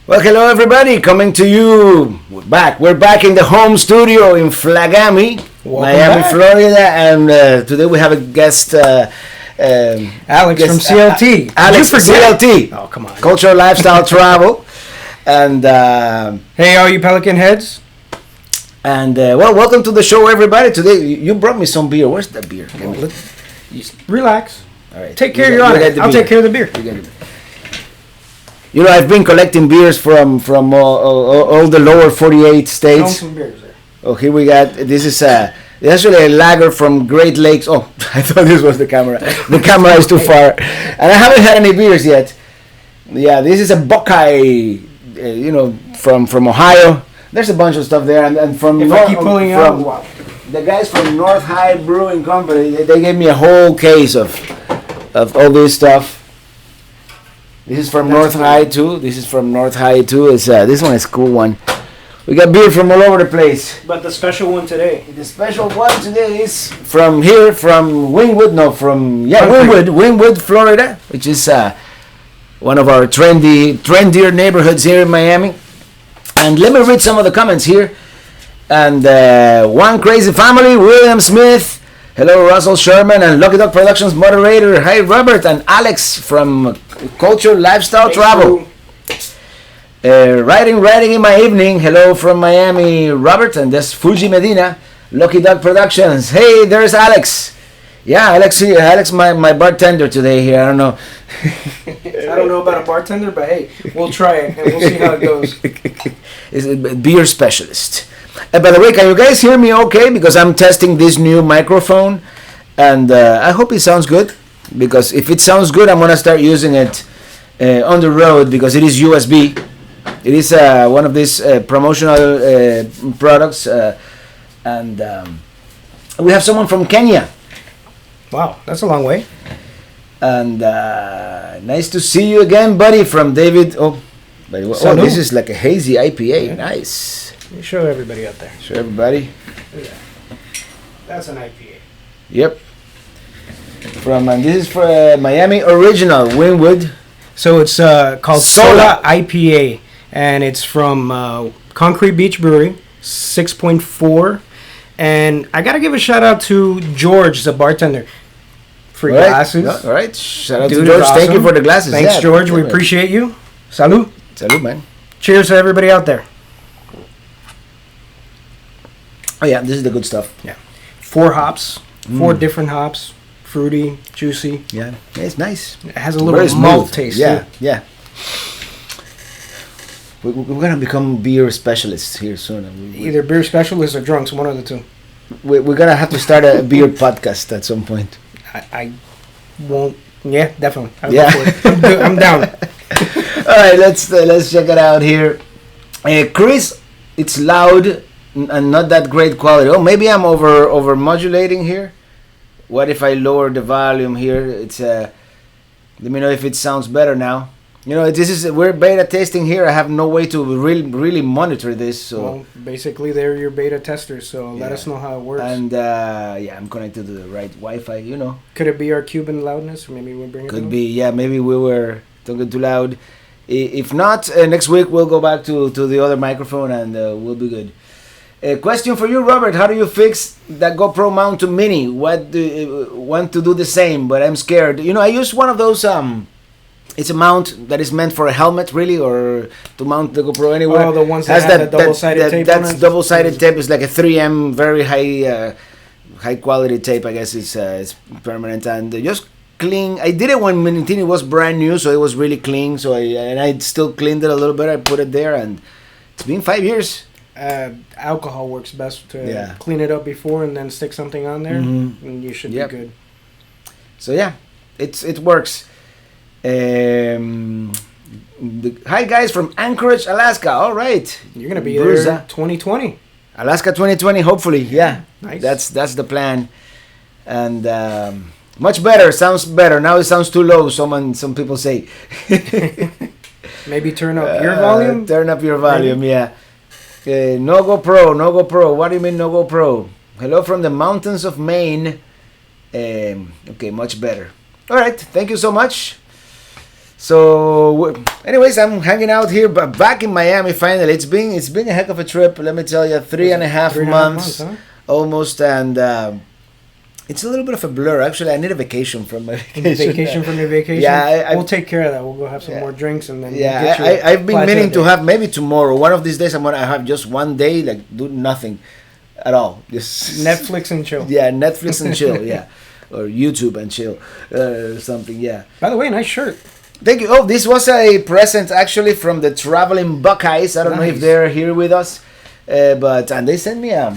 Well, hello everybody, coming to you back. We're back in the home studio in Flagami, Miami, back. Florida, and today we have a guest, Alex from CLT. Alex from CLT. Oh, come on. Cultural Lifestyle Travel, and Hey, all you Pelican heads. well, welcome to the show, everybody. Today you brought me some beer. Where's the beer? Relax. All right, Take care of your honor. I'll take care of the beer. You know, I've been collecting beers from all the lower 48 states. Some beers there. Oh, here we got, this is it's actually a lager from Great Lakes. Oh, I thought this was the camera. The camera is too far. And I haven't had any beers yet. Yeah, this is a Buckeye, from Ohio. There's a bunch of stuff there. And from If I keep pulling out, wow. The guys from North High Brewing Company, they gave me a whole case of all this stuff. This is from North High too. It's this one is a cool one. We got beer from all over the place. But the special one today. The special one today is from Wynwood, Florida, which is one of our trendier neighborhoods here in Miami. And let me read some of the comments here. And One Crazy Family, William Smith. Hello, Russell Sherman and Lucky Dog Productions moderator. Hi, Robert and Alex from Culture Lifestyle Travel. Writing in my evening. Hello from Miami, Robert, and that's Fuji Medina, Lucky Dog Productions. Hey, there's Alex. Yeah, Alex, my bartender today here. I don't know. I don't know about a bartender, but hey, we'll try it and we'll see how it goes. Is a beer specialist. By the way, can you guys hear me okay? Because I'm testing this new microphone, and I hope it sounds good. Because if it sounds good, I'm going to start using it on the road because it is USB. It is one of these promotional products. And we have someone from Kenya. Wow, that's a long way. And nice to see you again, buddy, from David. This is like a hazy IPA. Yeah. Nice. Show everybody out there. Show everybody. That's an IPA. Yep. And this is for Miami Original, Wynwood. So it's called Sola IPA, and it's from Concrete Beach Brewery, 6.4. And I gotta give a shout out to George, the bartender. Free glasses. All right. Shout out to George. Awesome. Thank you for the glasses. Thanks, George. We appreciate you. Salud. Salud, man. Cheers to everybody out there. Oh yeah, this is the good stuff. Yeah, 4 hops, 4 different hops, fruity, juicy. Yeah, it's nice. It has a little malt taste. Yeah, too. yeah. We're gonna become beer specialists here soon. Either beer specialists or drunks, one of the two. We're gonna have to start a beer podcast at some point. I won't. Yeah, definitely. I'm down. All right, let's check it out here. Chris, it's loud and not that great quality. Oh, maybe I'm over modulating here. What if I lower the volume here? It's let me know if it sounds better now. You know, we're beta testing here. I have no way to really monitor this. So well, basically, they're your beta testers. So let us know how it works. And I'm connected to the right Wi-Fi. You know. Could it be our Cuban loudness? Or maybe we'll bring it. Could be. Yeah, maybe we were talking too loud. If not, next week we'll go back to the other microphone and we'll be good. A question for you, Robert. How do you fix that GoPro mount to Mini? What do you want to do the same, but I'm scared. You know, I use one of those. It's a mount that is meant for a helmet, really, or to mount the GoPro anywhere. Oh, the ones that have the double-sided tape. That's double-sided tape. It's like a 3M, very high quality tape. I guess it's permanent and just clean. I did it when Mini was brand new, so it was really clean. So I still cleaned it a little bit. I put it there, and it's been 5 years. Alcohol works best to clean it up before and then stick something on there, and you should be good. So yeah, it works. Hi guys from Anchorage, Alaska. All right, you're gonna be there 2020. Alaska 2020, hopefully. Yeah, nice. That's the plan, and much better. Sounds better now. It sounds too low. Some people say. Maybe turn up your volume. Turn up your volume. Maybe. Yeah. No GoPro. What do you mean no GoPro? Hello from the mountains of Maine. Okay, much better. All right, thank you so much. So, anyways, I'm hanging out here, but back in Miami finally. It's been a heck of a trip. Let me tell you, 3.5 months, huh? almost, and it's a little bit of a blur. Actually, I need a vacation from my Vacation from your vacation. Yeah, we'll take care of that. We'll go have some more drinks and then. Yeah, I've been meaning to have maybe tomorrow. One of these days, I'm gonna have just one day, like do nothing at all. Just Netflix and chill. Yeah, Netflix and chill. Yeah, or YouTube and chill, something. Yeah. By the way, nice shirt. Thank you. Oh, this was a present actually from the Traveling Buckeyes. I don't know if they're here with us, but and they sent me let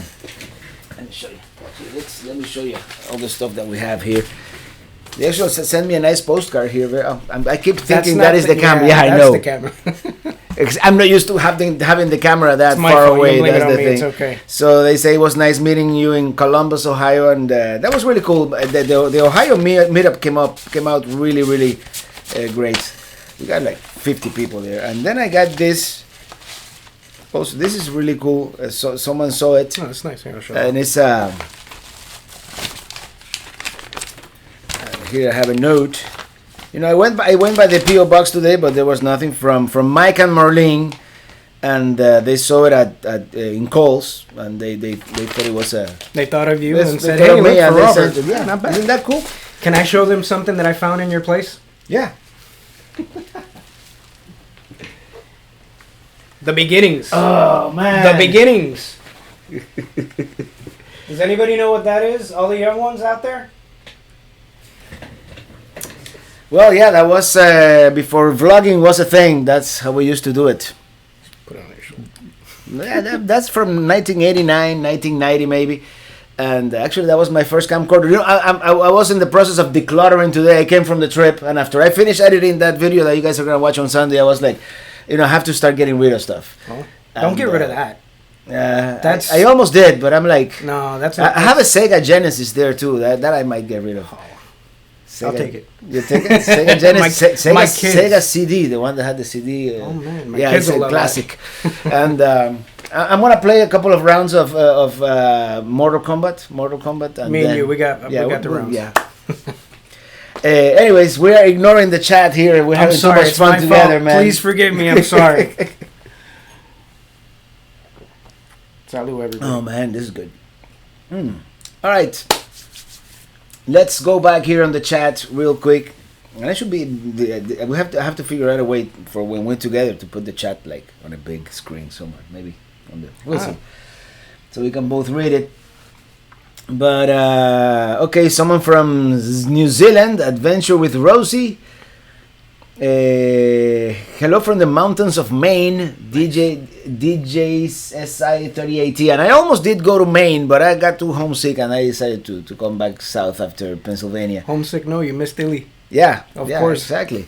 me show you. Let me show you all the stuff that we have here. They actually sent me a nice postcard here. I keep thinking that is the camera. Yeah, I know. That's the camera. I'm not used to having the camera that far away. That's the thing. It's okay. So they say it was nice meeting you in Columbus, Ohio, and that was really cool. The Ohio meetup came out really, really great. We got like 50 people there, and then I got this. Also, this is really cool. So someone saw it. Oh, that's nice. I'll show and it's here I have a note. You know, I went by the PO box today, but there was nothing from Mike and Marlene, and they saw it at in Kohl's, and they thought it was a. They thought of you and said, "Hey, look for Robert." Yeah, not bad. Isn't that cool? Can I show them something that I found in your place? Yeah. The beginnings. Oh man. The beginnings. Does anybody know what that is? All the young ones out there? Well, yeah, that was before vlogging was a thing. That's how we used to do it. Put it on your shoulder. Yeah, that's from 1989, 1990 maybe. And actually, that was my first camcorder. You know, I was in the process of decluttering today. I came from the trip, and after I finished editing that video that you guys are gonna watch on Sunday, I was like, you know, I have to start getting rid of stuff. Oh, don't get rid of that. That's I almost did, but I'm like, no, that's. I have a Sega Genesis there too. That I might get rid of. Oh, Sega, I'll take it. You take it? Sega Genesis, my kids. Sega CD, the one that had the CD. Oh man, my yeah, kids it's will a love classic. And I'm gonna play a couple of rounds of Mortal Kombat. And me and then, you, we got the rounds. Yeah. Anyways, we are ignoring the chat here. We're having too much fun together, man. Please forgive me. I'm sorry. Salut, everybody. Oh man, this is good. All right, let's go back here on the chat real quick. And I should be. I have to figure out a way for when we're together to put the chat like on a big screen somewhere. Maybe on the. We'll see. So we can both read it. But okay, someone from New Zealand, Adventure with Rosie. Hello from the mountains of Maine, DJSI38T. And I almost did go to Maine, but I got too homesick and I decided to come back south after Pennsylvania. Homesick? No, you missed Illy. Yeah, of course, exactly.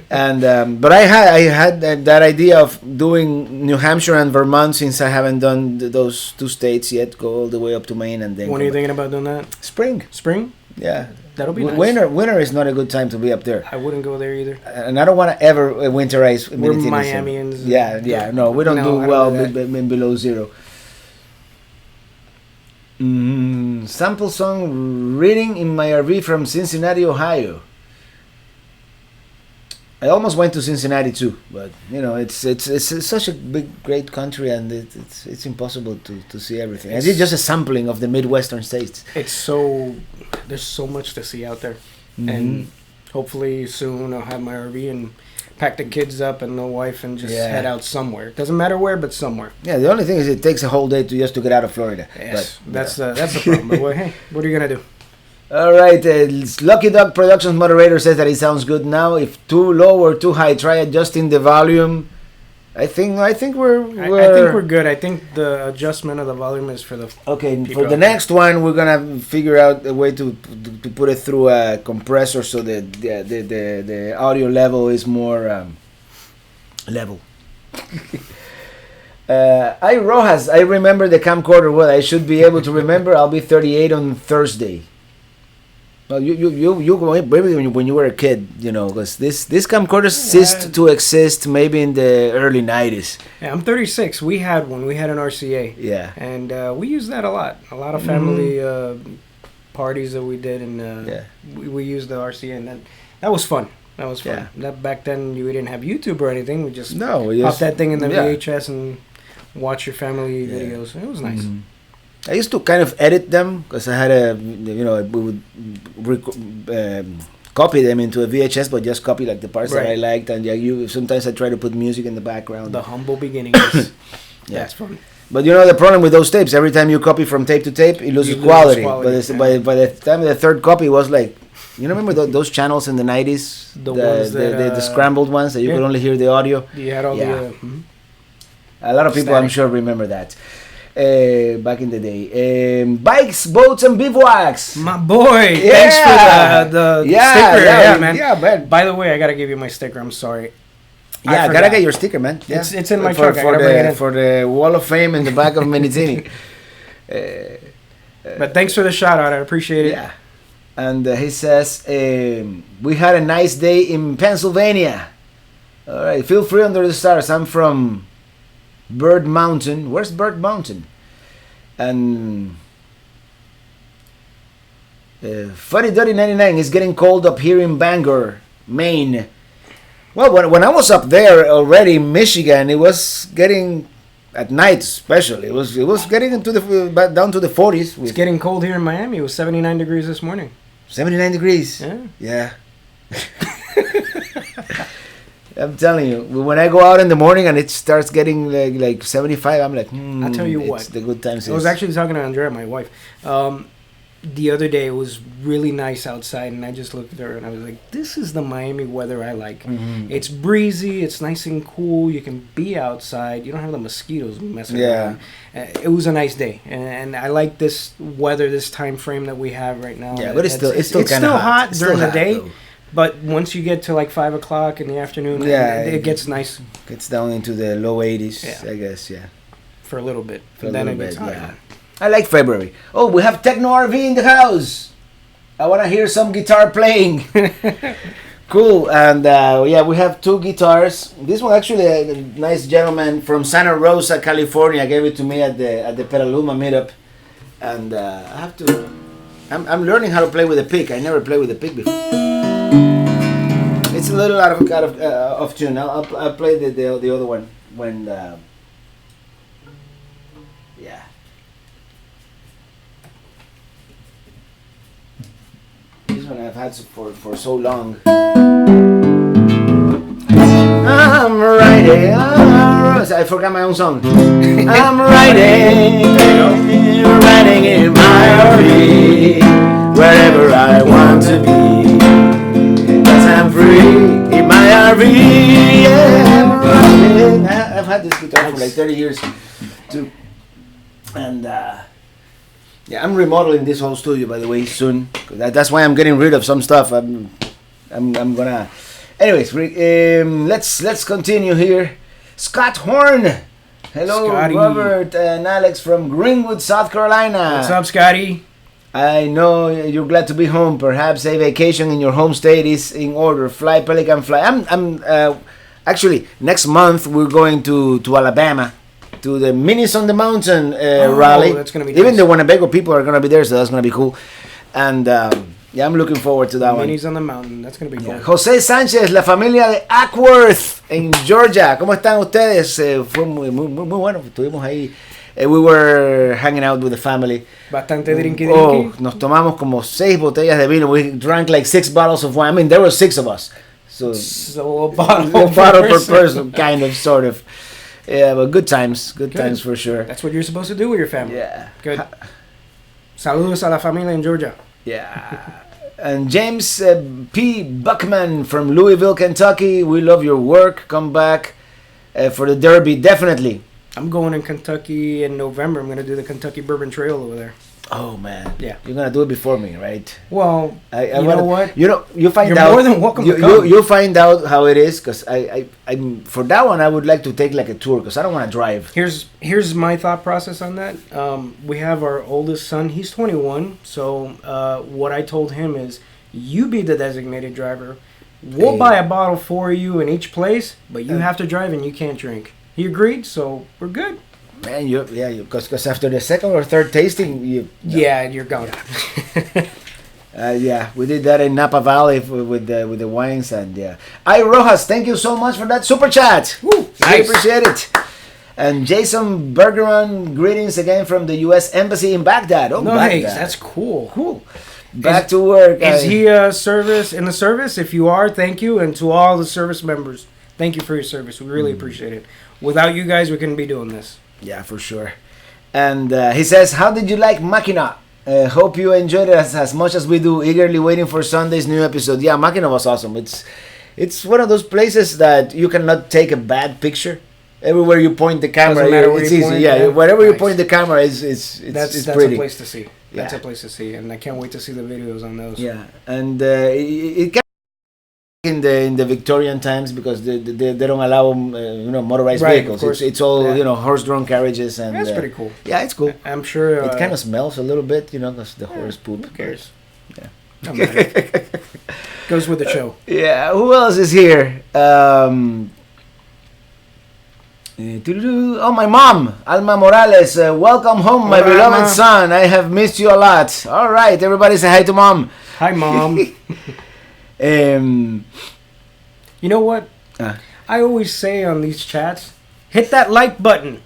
And but I had that idea of doing New Hampshire and Vermont since I haven't done those two states yet. Go all the way up to Maine and then. When are you thinking about doing that? Spring. Spring? Yeah, that'll be nice. Winter is not a good time to be up there. I wouldn't go there either. And I don't want to ever winterize. We're Miamians. Yeah. No, we don't do well below zero. Sample song reading in my RV from Cincinnati, Ohio. I almost went to Cincinnati too, but you know it's such a big, great country, and it's impossible to see everything. It's just a sampling of the Midwestern states. There's so much to see out there, and hopefully soon I'll have my RV and pack the kids up and the wife and just head out somewhere. Doesn't matter where, but somewhere. Yeah, the only thing is it takes a whole day to get out of Florida. Yes, but, that's the problem. But well, hey, what are you gonna do? All right, Lucky Dog Productions moderator says that it sounds good now. If too low or too high, try adjusting the volume. I think we're good. I think the adjustment of the volume is for the for the next one, we're gonna figure out a way to put it through a compressor so that the audio level is more level. Rojas, I remember the camcorder well. I should be able to remember. I'll be 38 on Thursday. Well, you maybe when you were a kid, you know, because this camcorder ceased to exist maybe in the early 90s. Yeah, I'm 36. We had one. We had an RCA. Yeah. And we used that a lot. A lot of family parties that we did, and we used the RCA, and that was fun. That was fun. Yeah. That back then we didn't have YouTube or anything. We just we pop that thing in the yeah. VHS and watch your family videos. It was nice. Mm-hmm. I used to kind of edit them because I had we would copy them into a VHS, but just copy like the parts that I liked, and sometimes I try to put music in the background. The humble beginnings. That's fun. But the problem with those tapes, every time you copy from tape to tape, it loses quality. But by the time the third copy was like, remember those channels in the 90s? The scrambled ones that you could only hear the audio? You had all the... A lot of people, I'm sure, remember that. Back in the day. Bikes, boats, and bivouacs. My boy. Thanks for the sticker. Man. Yeah, man. By the way, I got to give you my sticker. I'm sorry. Yeah, I gotta get your sticker, man. Yeah. It's in my truck. For the Wall of Fame in the back of Minitini. But thanks for the shout out. I appreciate it. Yeah. And he says, we had a nice day in Pennsylvania. All right, feel free under the stars. I'm from Bird Mountain. Where's Bird Mountain? And Fuddy Duddy 99 is getting cold up here in Bangor, Maine. Well, when I was up there already in Michigan, it was getting at night, especially. It was getting into down to the 40s. It's getting cold here in Miami. It was 79 degrees this morning. 79 degrees. Yeah. I'm telling you, when I go out in the morning and it starts getting like 75, I'm like, I'll tell you what. The good times. I was actually talking to Andrea, my wife. The other day, it was really nice outside, and I just looked at her and I was like, this is the Miami weather I like. Mm-hmm. It's breezy, it's nice and cool, you can be outside, you don't have the mosquitoes messing around. It was a nice day, and I like this weather, this time frame that we have right now. Yeah, but it's still hot during the day, but once you get to like 5 o'clock in the afternoon, it gets nice. Gets down into the low 80s, I guess, for a little bit. Then it gets hot. I like February. Oh, we have Techno RV in the house. I want to hear some guitar playing. Cool. And we have 2 guitars. This one actually, a nice gentleman from Santa Rosa, California, gave it to me at the Petaluma Meetup. And I have to. I'm learning how to play with a pick. I never played with a pick before. It's a little out of tune. I'll play the other one when. This one I've had for so long. I'm riding. I forgot my own song. I'm riding in my RV, wherever I want to be. 'Cause I'm free in my RV. Yeah, I'm riding. I've had this guitar for like 30 years too, and. I'm remodeling this whole studio, by the way, soon. That's why I'm getting rid of some stuff. I'm gonna. Anyways, let's continue here. Scott Horn, hello, Scotty. Robert and Alex from Greenwood, South Carolina. What's up, Scotty? I know you're glad to be home. Perhaps a vacation in your home state is in order. Fly, Pelican, fly. I'm actually next month we're going to Alabama. To the Minis on the Mountain rally. That's gonna be Even nice. the Winnebago people are gonna be there, so that's gonna be cool. And I'm looking forward to that one. Minis on the Mountain, that's gonna be fun. José Sánchez, la familia de Ackworth en Georgia. ¿Cómo están ustedes? Fue muy bueno. Estuvimos ahí. We were hanging out with the family. Bastante drinky. Nos tomamos como 6 botellas de vino. We drank like 6 bottles of wine. I mean, there were 6 of us. So a bottle per person, kind of, sort of. Yeah, but good times times for sure. That's what you're supposed to do with your family. Yeah. Good. Saludos a la familia in Georgia. Yeah. And James P. Buckman from Louisville, Kentucky. We love your work. Come back for the Derby, definitely. I'm going in Kentucky in November. I'm going to do the Kentucky Bourbon Trail over there. Oh, man. Yeah. You're going to do it before me, right? Well, you know what? You find You're out. more than welcome to come. You'll find out how it is, because I'm for that one, I would like to take like a tour, because I don't want to drive. Here's my thought process on that. We have our oldest son. He's 21. So what I told him is, you be the designated driver. We'll buy a bottle for you in each place, but you have to drive and you can't drink. He agreed, so we're good. Man, because after the second or third tasting, you're gone. Yeah, we did that in Napa Valley with the wines, and yeah. I Rojas, thank you so much for that super chat. Woo, Nice. I appreciate it. And Jason Bergeron, greetings again from the U.S. Embassy in Baghdad. Oh, Nice, Baghdad. that's cool. Cool. Back to work. Is he in the service? If you are, thank you. And to all the service members, thank you for your service. We really appreciate it. Without you guys, we couldn't be doing this. Yeah, for sure. And he says, how did you like Machina? Hope you enjoyed it as much as we do. Eagerly waiting for Sunday's new episode. Yeah, Machina was awesome. It's one of those places that you cannot take a bad picture. Everywhere you point the camera, it's easy. Point, yeah, wherever nice. you point the camera, it's that's pretty. a place to see. That's Yeah. a place to see, and I can't wait to see the videos on those. Yeah, and it can in the Victorian times because they don't allow motorized Right, vehicles. of course. It's all Yeah. horse-drawn carriages, and That's pretty cool. yeah, it's cool. I'm sure It kind of smells a little bit, because the horse poop. Who cares? Yeah. Don't matter. Goes with the show. Yeah, who else is here? Oh, my mom, Alma Morales. Welcome home, my Hola, beloved Alma. son. I have missed you a lot. All right, everybody say hi to mom. Hi, Mom. You know what? I always say on these chats, hit that like button.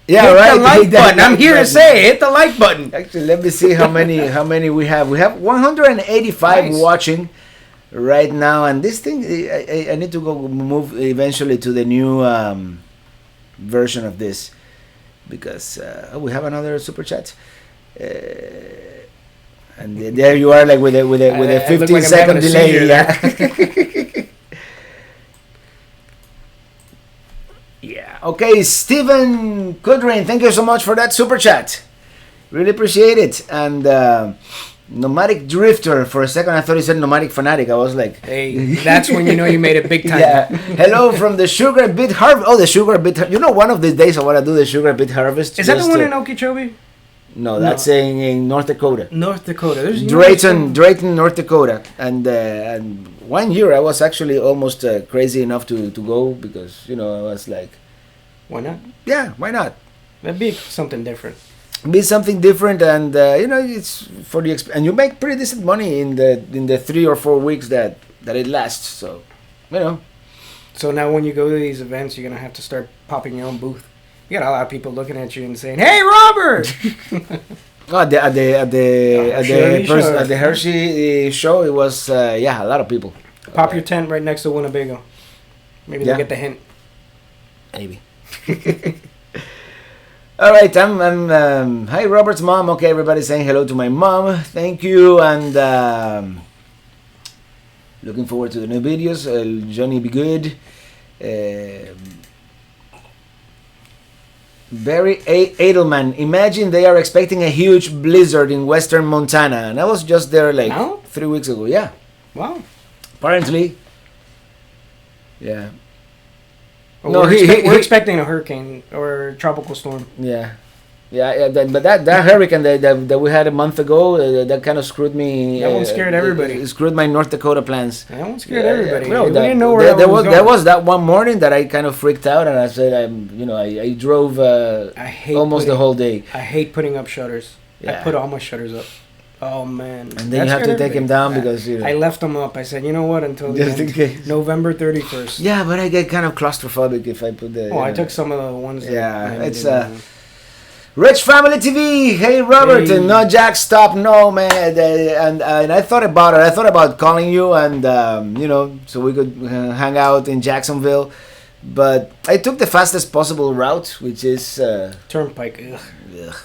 Yeah, hit right. the like Hit that button. I'm like here to button. say, hit the like button. Actually, let me see how many we have. We have 185 Nice. watching right now, and this thing I need to go move eventually to the new version of this because we have another super chat. And there you are, like with a I 15 look like I'm second having a delay. seizure Yeah. Yeah. Okay, Stephen Kudrin, thank you so much for that super chat. Really appreciate it. And Nomadic Drifter, for a second I thought he said Nomadic Fanatic. I was like, Hey, that's when you know you made it big time. yeah. Hello from the Sugar Beet Harvest. Oh, the Sugar Beet. One of these days I want to do the Sugar Beet Harvest. Is that the just one to- in Okeechobee? No, that's in North Dakota. North Dakota. There's Drayton, North Dakota, and 1 year I was actually almost crazy enough to go because I was like, Why not? yeah, why not? That'd be something different. Be something different, and it's for the and you make pretty decent money in the 3 or 4 weeks that it lasts. So, So now when you go to these events, you're gonna have to start popping your own booth. You got a lot of people looking at you and saying, "Hey, Robert!" at the Hershey show, it was a lot of people. Pop your tent right next to Winnebago. Maybe Yeah. they'll get the hint. Maybe. All right, I'm hi Robert's mom. Okay, everybody saying hello to my mom. Thank you, and looking forward to the new videos. Johnny, be good. Barry Edelman. Imagine they are expecting a huge blizzard in western Montana, and I was just there like No? 3 weeks ago. Yeah, Wow. apparently. Yeah. Well, No, we're expecting a hurricane or a tropical storm. Yeah, but that hurricane that we had a month ago, that kind of screwed me. That one scared everybody. It screwed my North Dakota plans. That one scared everybody. No, We that, didn't know where that was going. There was that one morning that I kind of freaked out, and I said, I drove I hate almost the whole day. I hate putting up shutters. Yeah. I put all my shutters up. Oh man! And then you have to take them down because I left them up. I said, you know what? Until the Just in end, case. November 31st. Yeah, but I get kind of claustrophobic if I put the. Oh, I took some of the ones. That Yeah, I it's didn't, Rich Family TV. Hey Robert, Hey. no Jack, stop, no man. And I thought about it. I thought about calling you and so we could hang out in Jacksonville, but I took the fastest possible route, which is Turnpike. Ugh. ugh.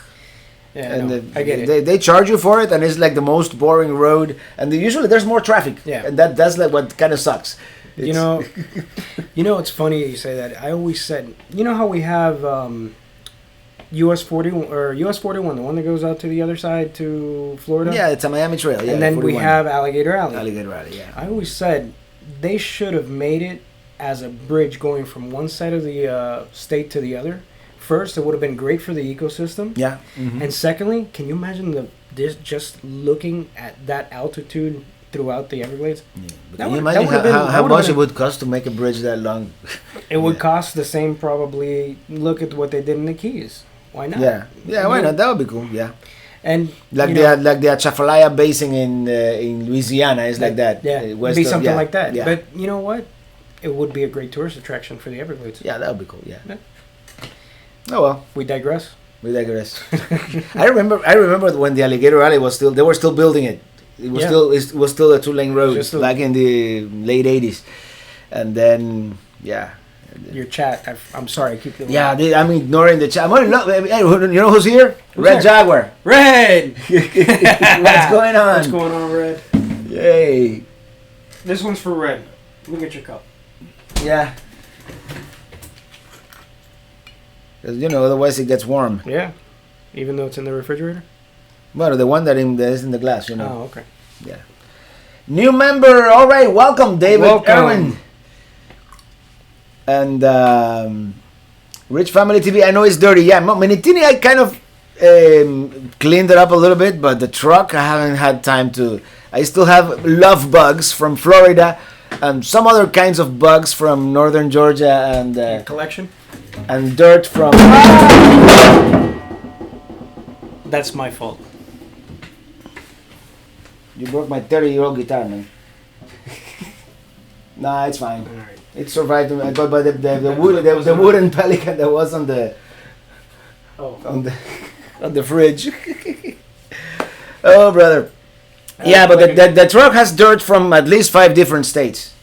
Yeah, And no, I get it. They charge you for it, and it's like the most boring road. And usually there's more traffic. Yeah. And that's like what kind of sucks. You know, it's funny you say that. I always said, how we have US 41 or US 41, the one that goes out to the other side to Florida. Yeah, it's a Miami Trail. Yeah, and then 41. we have Alligator Alley. Alligator Alley. Yeah. I always said they should have made it as a bridge going from one side of the state to the other. First, it would have been great for the ecosystem. Yeah. Mm-hmm. And secondly, can you imagine just looking at that altitude throughout the Everglades? Yeah. But That can you would- imagine that would've been- how that would've much been- it would cost to make a bridge that long? It would Yeah. cost the same probably. Look at what they did in the Keys. Why not? Yeah, why not? That would be cool. Yeah. And like the Atchafalaya Basin in Louisiana is like that. Yeah, it'd be something like that. Yeah. But you know what? It would be a great tourist attraction for the Everglades. Yeah, that would be cool. Yeah. Oh well. We digress. I remember when the Alligator Alley they were still building it. It was still a 2-lane road back in the late 80s, and then your chat. I'm sorry, I keep doing I'm ignoring the chat. Hey, you know who's here? Red Jaguar. Red. What's going on? What's going on, Red? Yay. This one's for Red. Look at your cup. Yeah. Otherwise it gets warm. Yeah. Even though it's in the refrigerator? Well, the one that is in the glass, Oh, okay. Yeah. New member. All right. Welcome, David Erwin. And Rich Family TV. I know it's dirty. Yeah. Minitini, I kind of cleaned it up a little bit, but the truck, I haven't had time to. I still have love bugs from Florida and some other kinds of bugs from northern Georgia and collection and dirt from. That's my fault. You broke my 30-year-old guitar, man. Nah, it's fine. All right. It survived. But the wooden Pelican that was on the fridge. Oh, brother. Yeah, but the truck has dirt from at least 5 different states.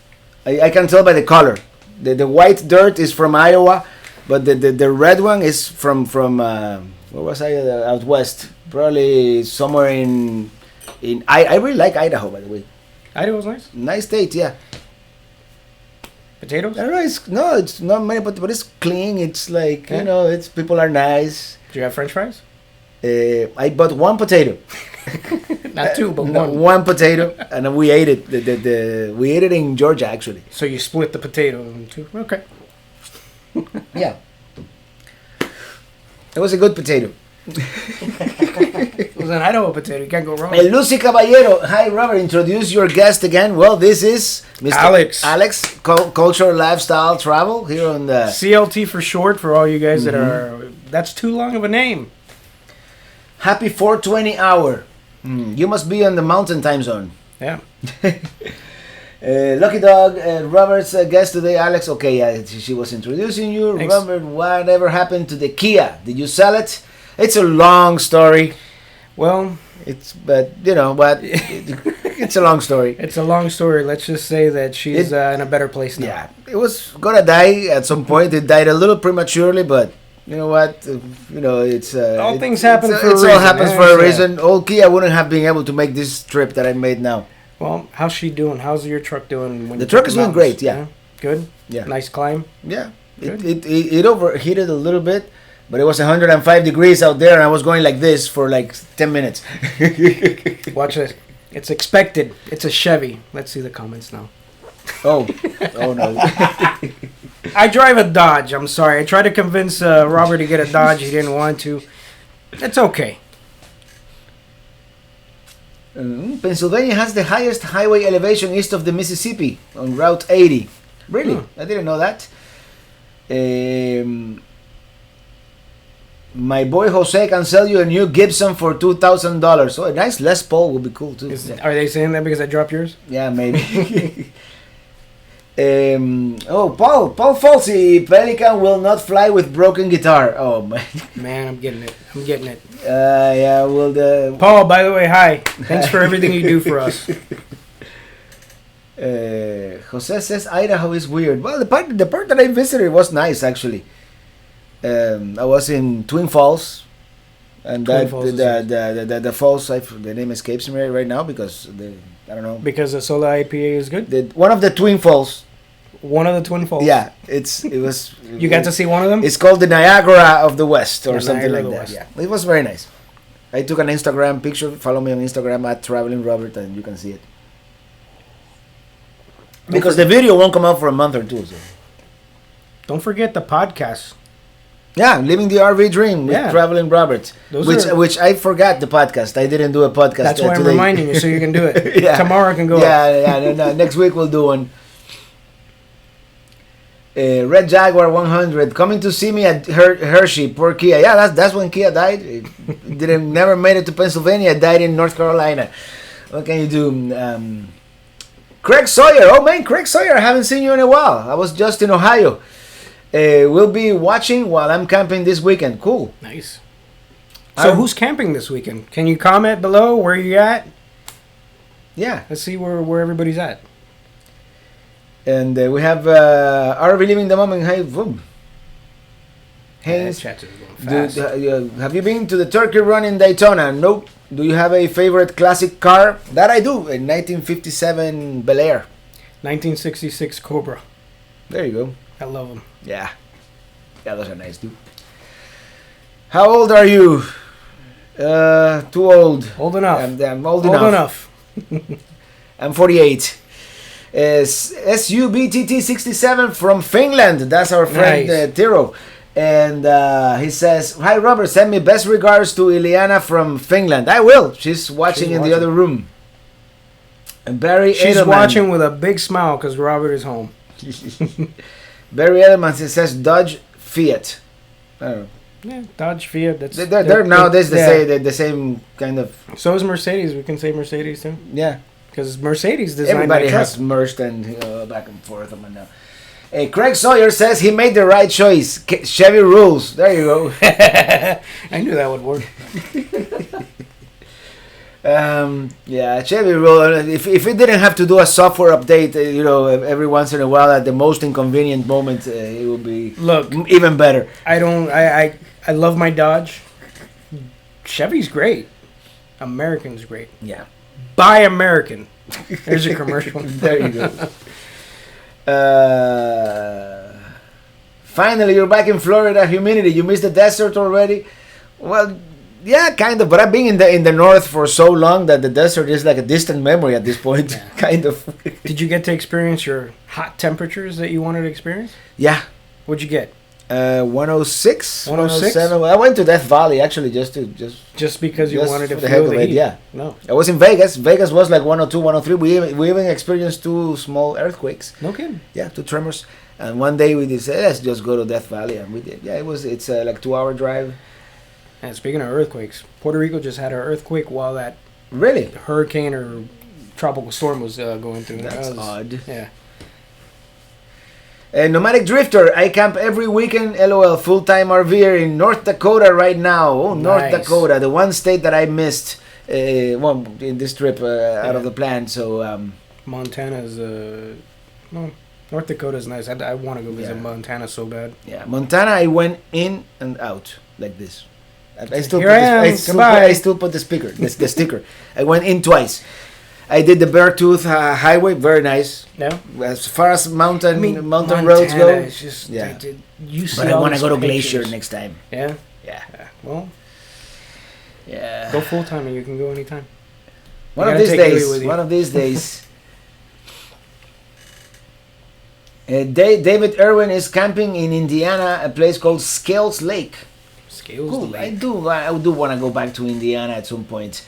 I can tell by the color. The white dirt is from Iowa, but the red one is from where was I? Out west, probably somewhere in I really like Idaho, by the way. Idaho's nice. Nice state, yeah. Potatoes? I don't know, it's not many, but it's clean. It's like it's people are nice. Do you have French fries? I bought 1 potato. Not 2, but no, 1 potato, and we ate it. We ate it in Georgia, actually. So you split the potato in 2. Okay. Yeah. It was a good potato. It was an Idaho potato. You can't go wrong. Lucy Caballero. Hi, Robert. Introduce your guest again. Well, this is Mr. Alex, Culture, Lifestyle, Travel here on the CLT for short for all you guys that are. That's too long of a name. Happy 420 hour. You must be on the mountain time zone. Yeah. Lucky Dog, Robert's guest today, Alex. Okay, yeah, she was introducing you. Thanks. Robert, whatever happened to the Kia? Did you sell it? It's a long story. Well, it's a long story. It's a long story. Let's just say that she's in a better place now. Yeah, it was gonna die at some point. It died a little prematurely, but you know what? It's all things happen for a reason. It all happens for a reason. Old Kia wouldn't have been able to make this trip that I made now. Well, how's she doing? How's your truck doing? The truck is doing great. Yeah. Good. Yeah. Nice climb. Yeah. It overheated a little bit, but it was 105 degrees out there, and I was going like this for like 10 minutes. Watch this. It's expected. It's a Chevy. Let's see the comments now. Oh no. I drive a Dodge. I'm sorry. I tried to convince Robert to get a Dodge. He didn't want to. It's okay. Pennsylvania has the highest highway elevation east of the Mississippi on Route 80. Really? I didn't know that. My boy Jose can sell you a new Gibson for $2,000. So a nice Les Paul would be cool too. Are they saying that because I dropped yours? Yeah, maybe. Paul Falsey, Pelican will not fly with broken guitar. Oh man. Man, I'm getting it. Yeah, well Paul, by the way, hi. Thanks for everything you do for us. Jose says Idaho is weird. Well, the part that I visited was nice actually. I was in Twin Falls, and the falls. The name escapes me right now because I don't know. Because the Solar IPA is good. One of the Twin Falls. One of the Twin Falls. Yeah, it was. You got to see one of them. It's called the Niagara of the West or something like that. West. Yeah, it was very nice. I took an Instagram picture. Follow me on Instagram at Traveling Robert, and you can see it. Because the video won't come out for a month or 2. So. Don't forget the podcast. Yeah, Living the RV Dream with Traveling Robert. Which I forgot the podcast. I didn't do a podcast. That's why I'm today. reminding you so you can do it. Tomorrow I can go. Yeah. No, next week we'll do one. Red Jaguar 100 coming to see me at Hershey. Poor Kia. Yeah, that's when Kia died. It never made it to Pennsylvania. It died in North Carolina. What can you do? Craig Sawyer. Oh man, Craig Sawyer. I haven't seen you in a while. I was just in Ohio. We'll be watching while I'm camping this weekend. Cool. Nice. So who's camping this weekend? Can you comment below where you're at? Yeah. Let's see where everybody's at. And we have RV living the moment. Hey, boom. Hey, chat is going fast. Have you been to the Turkey Run in Daytona? Nope. Do you have a favorite classic car? That I do. A 1957 Bel Air. 1966 Cobra. There you go. I love them. Yeah. Yeah, those are nice, dude. How old are you? Too old. Old enough. I'm old enough. I'm 48. SUBTT67 from Finland. That's our friend Tiro. And he says, "Hi Robert, send me best regards to Ileana from Finland." I will. She's watching in the other room. And Barry She's Edelman. watching with a big smile because Robert is home. Barry Edelman says Dodge Fiat. I don't know. Yeah, Dodge Fiat. They're nowadays the same kind of. So is Mercedes. We can say Mercedes too. Yeah. Because Mercedes designed everybody has merged and back and forth on now. Hey, Craig Sawyer says he made the right choice. Chevy rules. There you go. I knew that would work. Yeah, Chevy rules. If it didn't have to do a software update, every once in a while at the most inconvenient moment, it would be even better. I love my Dodge. Chevy's great. American's great. Yeah. Buy American. There's a commercial. There you go. Finally, you're back in Florida. Humidity. You missed the desert already? Well, yeah, kind of. But I've been in the north for so long that the desert is like a distant memory at this point. Yeah. Kind of. Did you get to experience your hot temperatures that you wanted to experience? Yeah. What'd you get? 106, 106. I went to Death Valley actually just because you wanted to feel the heck of it. Heat. Yeah. No. I was in Vegas. Vegas was like 102, 103. We even experienced 2 small earthquakes. No kidding. Yeah, 2 tremors. And one day we decided let's just go to Death Valley, and we did. Yeah, it's like 2-hour drive. And speaking of earthquakes, Puerto Rico just had an earthquake while that hurricane or tropical storm was going through. That's odd. Yeah. Nomadic Drifter, I camp every weekend, LOL, full-time RVer in North Dakota right now. Oh, North Dakota, the one state that I missed in this trip out of the plan. So Montana's, North Dakota's nice. I want to go visit Montana so bad. Yeah, Montana, I went in and out like this. I still put the sticker. I went in twice. I did the Beartooth Highway, very nice. Yeah. As far as mountain Montana roads go, it's just, but I want to go to Glacier next time. Yeah. Yeah. Well. Yeah. Go full time and you can go anytime. One of these days. David Irwin is camping in Indiana, a place called Scales Lake. Scales Lake. I do want to go back to Indiana at some point.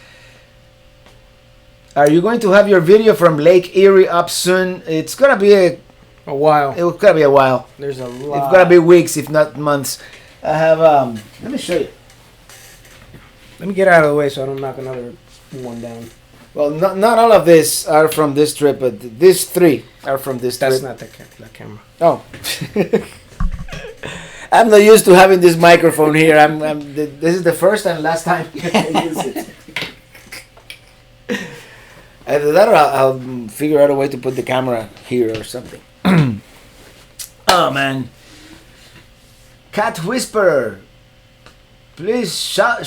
Are you going to have your video from Lake Erie up soon? It's gonna be a while. It's gonna be a while. There's a lot. It's gonna be weeks, if not months. I have let me show you. Let me get out of the way so I don't knock another one down. Well, not all of these are from this trip, but these 3 are from this trip. That's not the camera. Oh. I'm not used to having this microphone here. This is the first and last time I use it. Either that or I'll figure out a way to put the camera here or something. Oh, man. Cat Whisperer. Please shout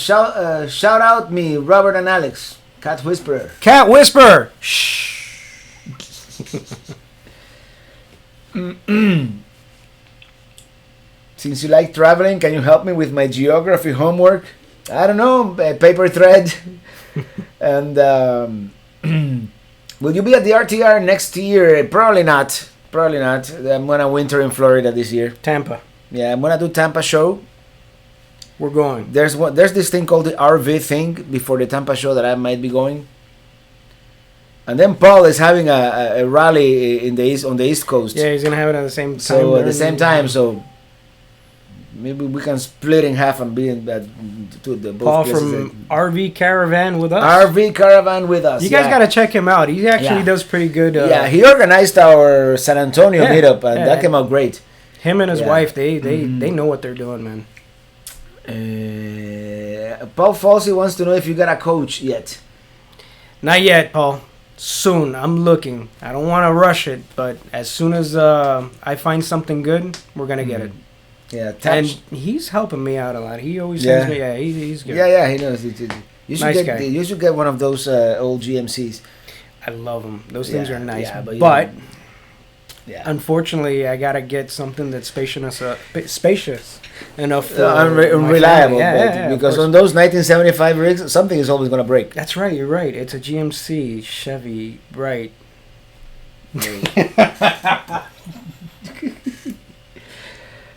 out me, Robert and Alex. Cat Whisperer. Cat Whisperer! Shh. Since you like traveling, can you help me with my geography homework? I don't know, paper thread. And will you be at the RTR next year? Probably not. I'm gonna winter in Florida this year. Tampa. Yeah, I'm gonna do Tampa show. We're going. There's this thing called the RV thing before the Tampa show that I might be going. And then Paul is having a rally in the east on the East Coast. Yeah, he's gonna have it at the same time. So at the same time, so maybe we can split in half and be in that to the both Paul places. from RV Caravan with us. RV Caravan with us. You guys gotta check him out. He actually does pretty good. Yeah, he organized our San Antonio meetup, and that came out great. Him and his wife, they know what they're doing, man. Paul Falsey wants to know if you got a coach yet. Not yet, Paul. Soon. I'm looking. I don't want to rush it, but as soon as I find something good, we're gonna get it. Yeah, and he's helping me out a lot. He always sends me. Yeah, he's good. Yeah, he knows. You should nice get. Guy. You should get one of those old GMCs. I love them. Those things are nice. Yeah, but unfortunately, I gotta get something that's spacious enough for unreliable. Yeah, because on those 1975 rigs, something is always gonna break. That's right. You're right. It's a GMC Chevy, right?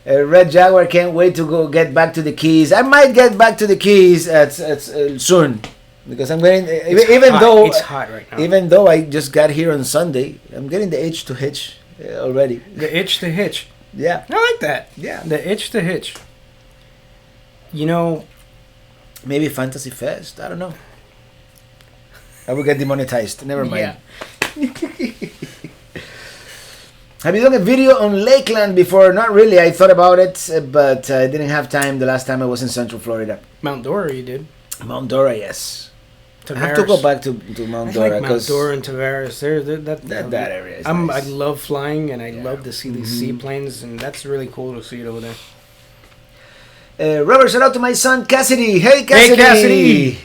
Red Jaguar can't wait to go get back to the Keys. I might get back to the Keys soon because I'm getting though it's hot right now. Even though I just got here on Sunday, I'm getting the itch to hitch already. The itch to hitch. Yeah, I like that. Yeah, the itch to hitch. You know, maybe Fantasy Fest. I don't know. I will get demonetized. Never mind. Yeah. Have you done a video on Lakeland before? Not really. I thought about it, but I didn't have time the last time I was in Central Florida. Mount Dora, you did. Mount Dora, yes. Tavares. I have to go back to Mount Dora. Like Mount Dora and Tavares. That area is nice. I love flying, and I love to see these seaplanes, and that's really cool to see it over there. Robert, shout out to my son Cassidy. Hey, Cassidy. Hey, Cassidy.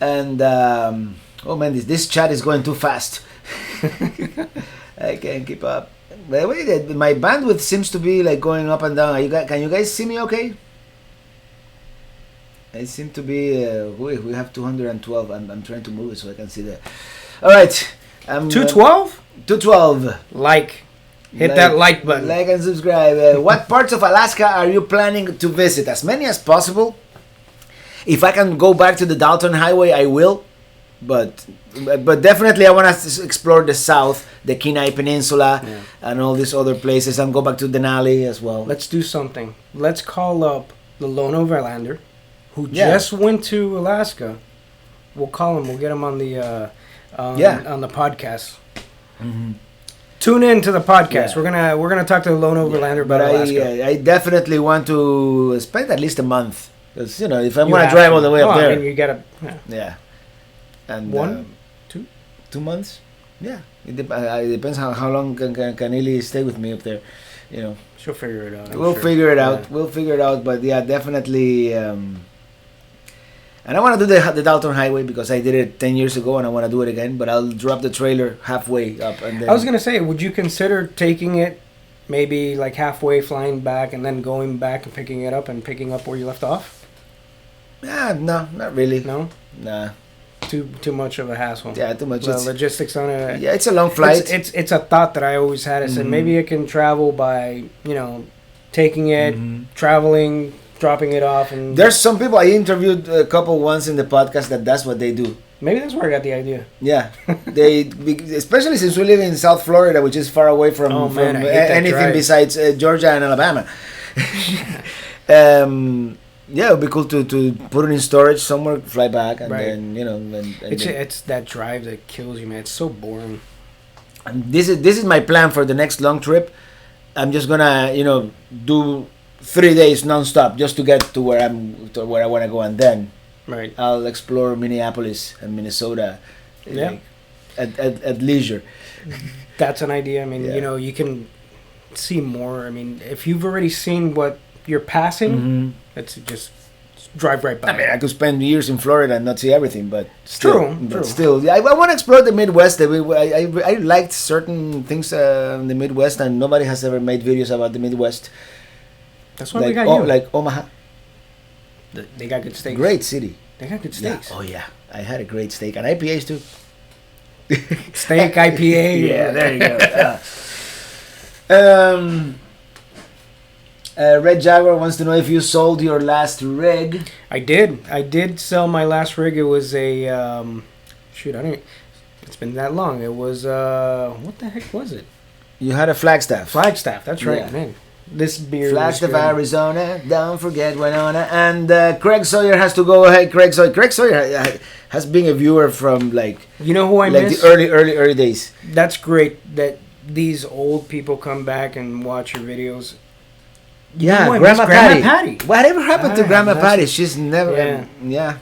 And, oh man, this chat is going too fast. I can't keep up. By the way, my bandwidth seems to be like going up and down. Can you guys see me okay? I seem to be. We have 212. I'm trying to move it so I can see that. All right. 212. 212. Hit that like button. Like and subscribe. What parts of Alaska are you planning to visit? As many as possible. If I can go back to the Dalton Highway, I will. But definitely I want to explore the south, the Kenai Peninsula, and all these other places, and go back to Denali as well. Let's do something. Let's call up the lone overlander who just went to Alaska. We'll call him. We'll get him on the on the podcast. Mm-hmm. Tune in to the podcast. Yeah. We're gonna talk to the lone overlander about Alaska. I definitely want to spend at least a month, because if I'm gonna drive all the way up there, I mean, you gotta. Yeah. And 2 months, it depends how long can Illy stay with me up there, She'll figure it out. We'll figure it out. We'll figure it out. But definitely. And I want to do the Dalton Highway because I did it 10 years ago and I want to do it again. But I'll drop the trailer halfway up and then. I was gonna say, would you consider taking it, maybe like halfway, flying back, and then going back and picking it up and picking up where you left off? No, not really. No. Nah. Too much of a hassle. Yeah, too much. The logistics on it. Yeah, it's a long flight. It's a thought that I always had. I said maybe I can travel by taking it, traveling, dropping it off, and there's some people I interviewed a couple once in the podcast that's what they do. Maybe that's where I got the idea. Yeah, especially since we live in South Florida, which is far away from anything besides Georgia and Alabama. Yeah, it would be cool to put it in storage somewhere, fly back, and then it's that drive that kills you, man. It's so boring. And this is my plan for the next long trip. I'm just gonna do 3 days nonstop just to get to where I want to go, and then I'll explore Minneapolis and Minnesota. At leisure. That's an idea. I mean, you can see more. I mean, if you've already seen what you're passing, let's just drive right by. I mean, I could spend years in Florida and not see everything, but still, true. I want to explore the Midwest. I liked certain things in the Midwest, and nobody has ever made videos about the Midwest. That's why we got you. Like Omaha. They got good steaks. Great city. They got good steaks. Yeah. Oh yeah, I had a great steak and IPAs too. Steak IPA. Yeah, there you go. Red Jaguar wants to know if you sold your last rig. I did sell my last rig. It was a It's been that long. It was what the heck was it? You had a Flagstaff. Flagstaff. That's right, Yeah. man. This beer. Flagstaff, Arizona. Don't forget Winona. And Craig Sawyer has to go ahead. Craig Sawyer has been a viewer from like You know who I like miss? the early days. That's great that these old people come back and watch your videos. You know who I miss? Grandma Patty. Whatever happened to Grandma that's- Patty? She's never. Yeah.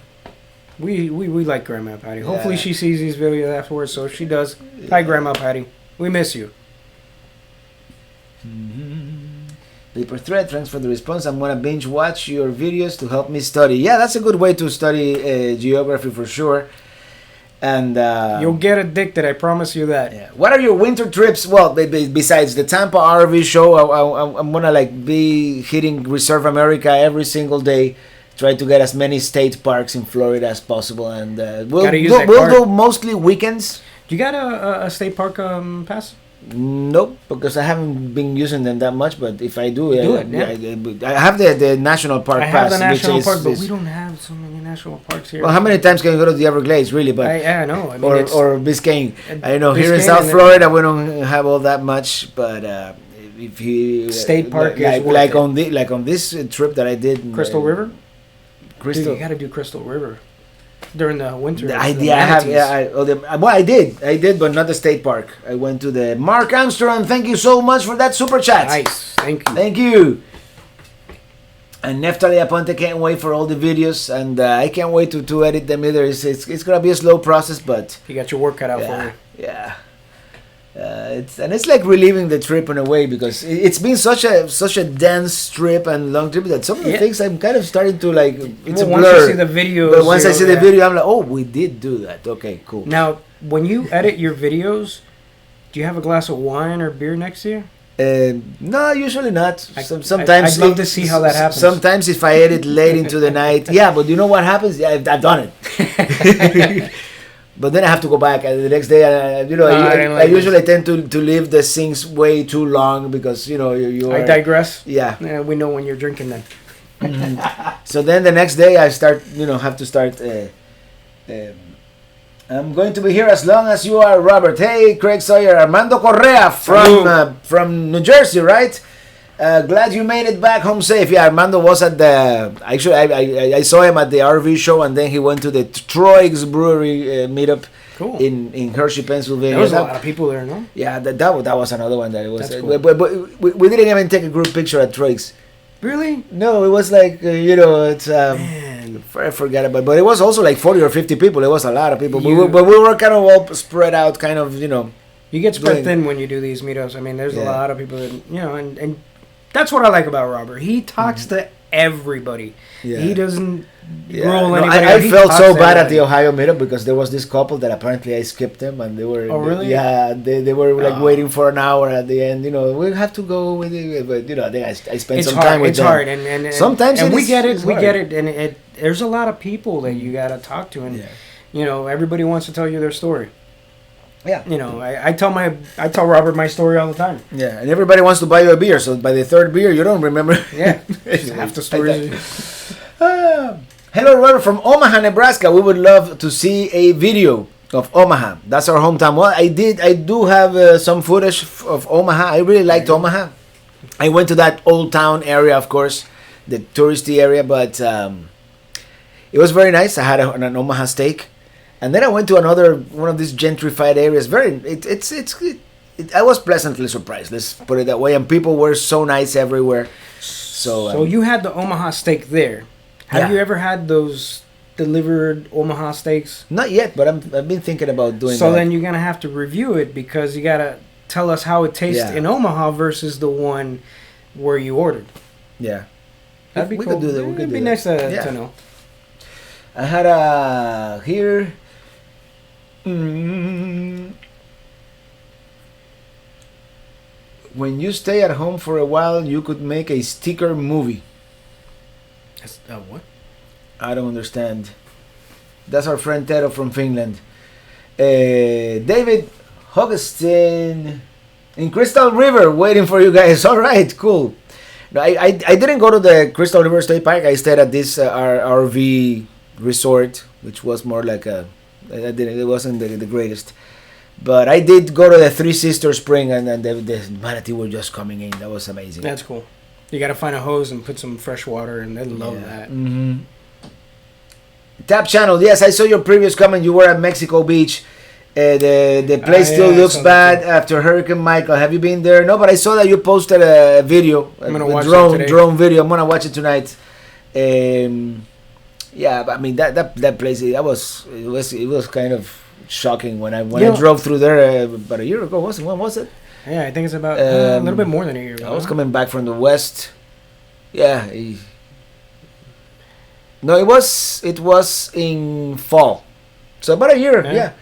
We like Grandma Patty. Hopefully she sees these videos afterwards. So if she does, hi Grandma Patty. We miss you. Paper Thread, thanks for the response. I'm gonna binge watch your videos to help me study. Yeah, that's a good way to study geography for sure. And You'll get addicted. I promise you that. yeah. What are your winter trips? Well, besides the Tampa RV show, I'm gonna like be hitting Reserve America every single day. Try to get as many state parks in Florida as possible, and we'll do mostly weekends. You got a state park pass? Nope, because I haven't been using them that much. But if I do, yeah. I have the national park I pass. have the national park, but is, we don't have so many national parks here. well, how many times can you go to the Everglades, really? But I know. I mean, or Biscayne. I know here in Biscayne South Florida we don't have all that much, but if you State park like, is worth like it. on this trip that I did, in, Crystal River. Crystal. Dude, you got to do Crystal River during the winter. The idea I have, I did, but not the state park. I went to the Mark Armstrong. Thank you so much for that super chat. Nice, thank you. Thank you. And Neftali Aponte can't wait for all the videos, and I can't wait to edit them either. It's gonna be a slow process, but You got your work cut out for you. yeah. It's like reliving the trip in a way, because it's been such a dense trip and long trip that some of the things I'm kind of starting to like. It's a blur. Once you see the videos, but once I see the video, I'm like, oh, we did do that. Okay, cool. Now, when you edit your videos, do you have a glass of wine or beer next to you? No, usually not. Sometimes I'd love to see how that happens. Sometimes if I edit late into the night, yeah. But you know what happens? Yeah, I've done it. But then I have to go back, and the next day, I usually tend to leave the sinks way too long, because you I digress. Yeah. We know when you're drinking then. So then the next day I start, have to start. I'm going to be here as long as you are, Robert. Hey, Craig Sawyer, Armando Correa from New Jersey, right? Glad you made it back home safe. Yeah, Armando was at the. Actually, I saw him at the RV show, and then he went to the Troig's Brewery meetup. Cool. In Hershey, Pennsylvania. There was a lot of people there, no? Yeah, that was another one that it was. That's cool. But we didn't even take a group picture at Troig's. Really? No, it was like it's. Man. I forgot about, but it was also like 40 or 50 people. It was a lot of people, but we were kind of all spread out, kind of, You get spread thin when you do these meetups. I mean, there's a lot of people that and that's what I like about Robert. He talks to everybody. Yeah. He doesn't roll anybody. I felt so bad at the Ohio meetup, because there was this couple that apparently I skipped them, and they were. Oh, really? Yeah, they were like waiting for an hour at the end. We have to go with it, but I think I spent some time with them. It's hard, and sometimes we get it, and there's a lot of people that you gotta talk to, and everybody wants to tell you their story. Yeah. I tell Robert my story all the time. Yeah, and everybody wants to buy you a beer, so by the third beer you don't remember. Yeah, half the story. Hello, Robert from Omaha, Nebraska. We would love to see a video of Omaha. That's our hometown. Well, I do have some footage of Omaha. I really liked Omaha. I went to that old town area, of course, the touristy area, but it was very nice. I had an Omaha steak. And then I went to one of these gentrified areas. I was pleasantly surprised. Let's put it that way. And people were so nice everywhere. So you had the Omaha steak there. Have you ever had those delivered Omaha steaks? Not yet, but I've been thinking about doing that. So then you're gonna have to review it, because you gotta tell us how it tastes in Omaha versus the one where you ordered. Yeah, that'd be cool. Could do that. It'd be nice to know. I had here. When you stay at home for a while, you could make a sticker movie. What? I don't understand. That's our friend Tero from Finland. David Augustin in Crystal River, waiting for you guys. All right, cool. No, I didn't go to the Crystal River State Park. I stayed at this RV resort, which was more like it wasn't the greatest. But I did go to the Three Sisters Spring, and then the manatee were just coming in. That was amazing. That's cool. You got to find a hose and put some fresh water, and they love that. Mm-hmm. Tap channel. Yes, I saw your previous comment. You were at Mexico Beach. The place still looks bad after Hurricane Michael. Have you been there? No, but I saw that you posted a video, drone video. I'm gonna watch it tonight. Yeah, but I mean that place. It was kind of shocking when I drove through there about a year ago. When was it? Yeah, I think it's about a little bit more than a year ago. I was coming back from the west. Yeah. No, it was in fall. So about a year. Yeah.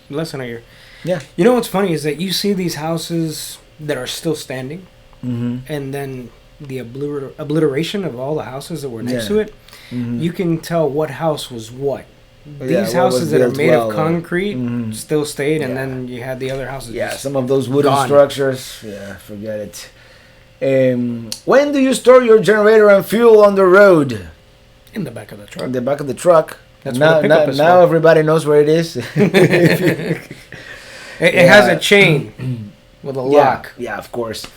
Less than a year. Yeah. You know what's funny is that you see these houses that are still standing, and then the obliteration of all the houses that were next to it. You can tell what house was what. These houses that are made of concrete still stayed, and then you had the other houses. Yeah, some of those wooden structures. Yeah, forget it. When do you store your generator and fuel on the road? In the back of the truck. In the back of the truck. That's now everybody knows where it is. It has a chain with a lock. Yeah, of course.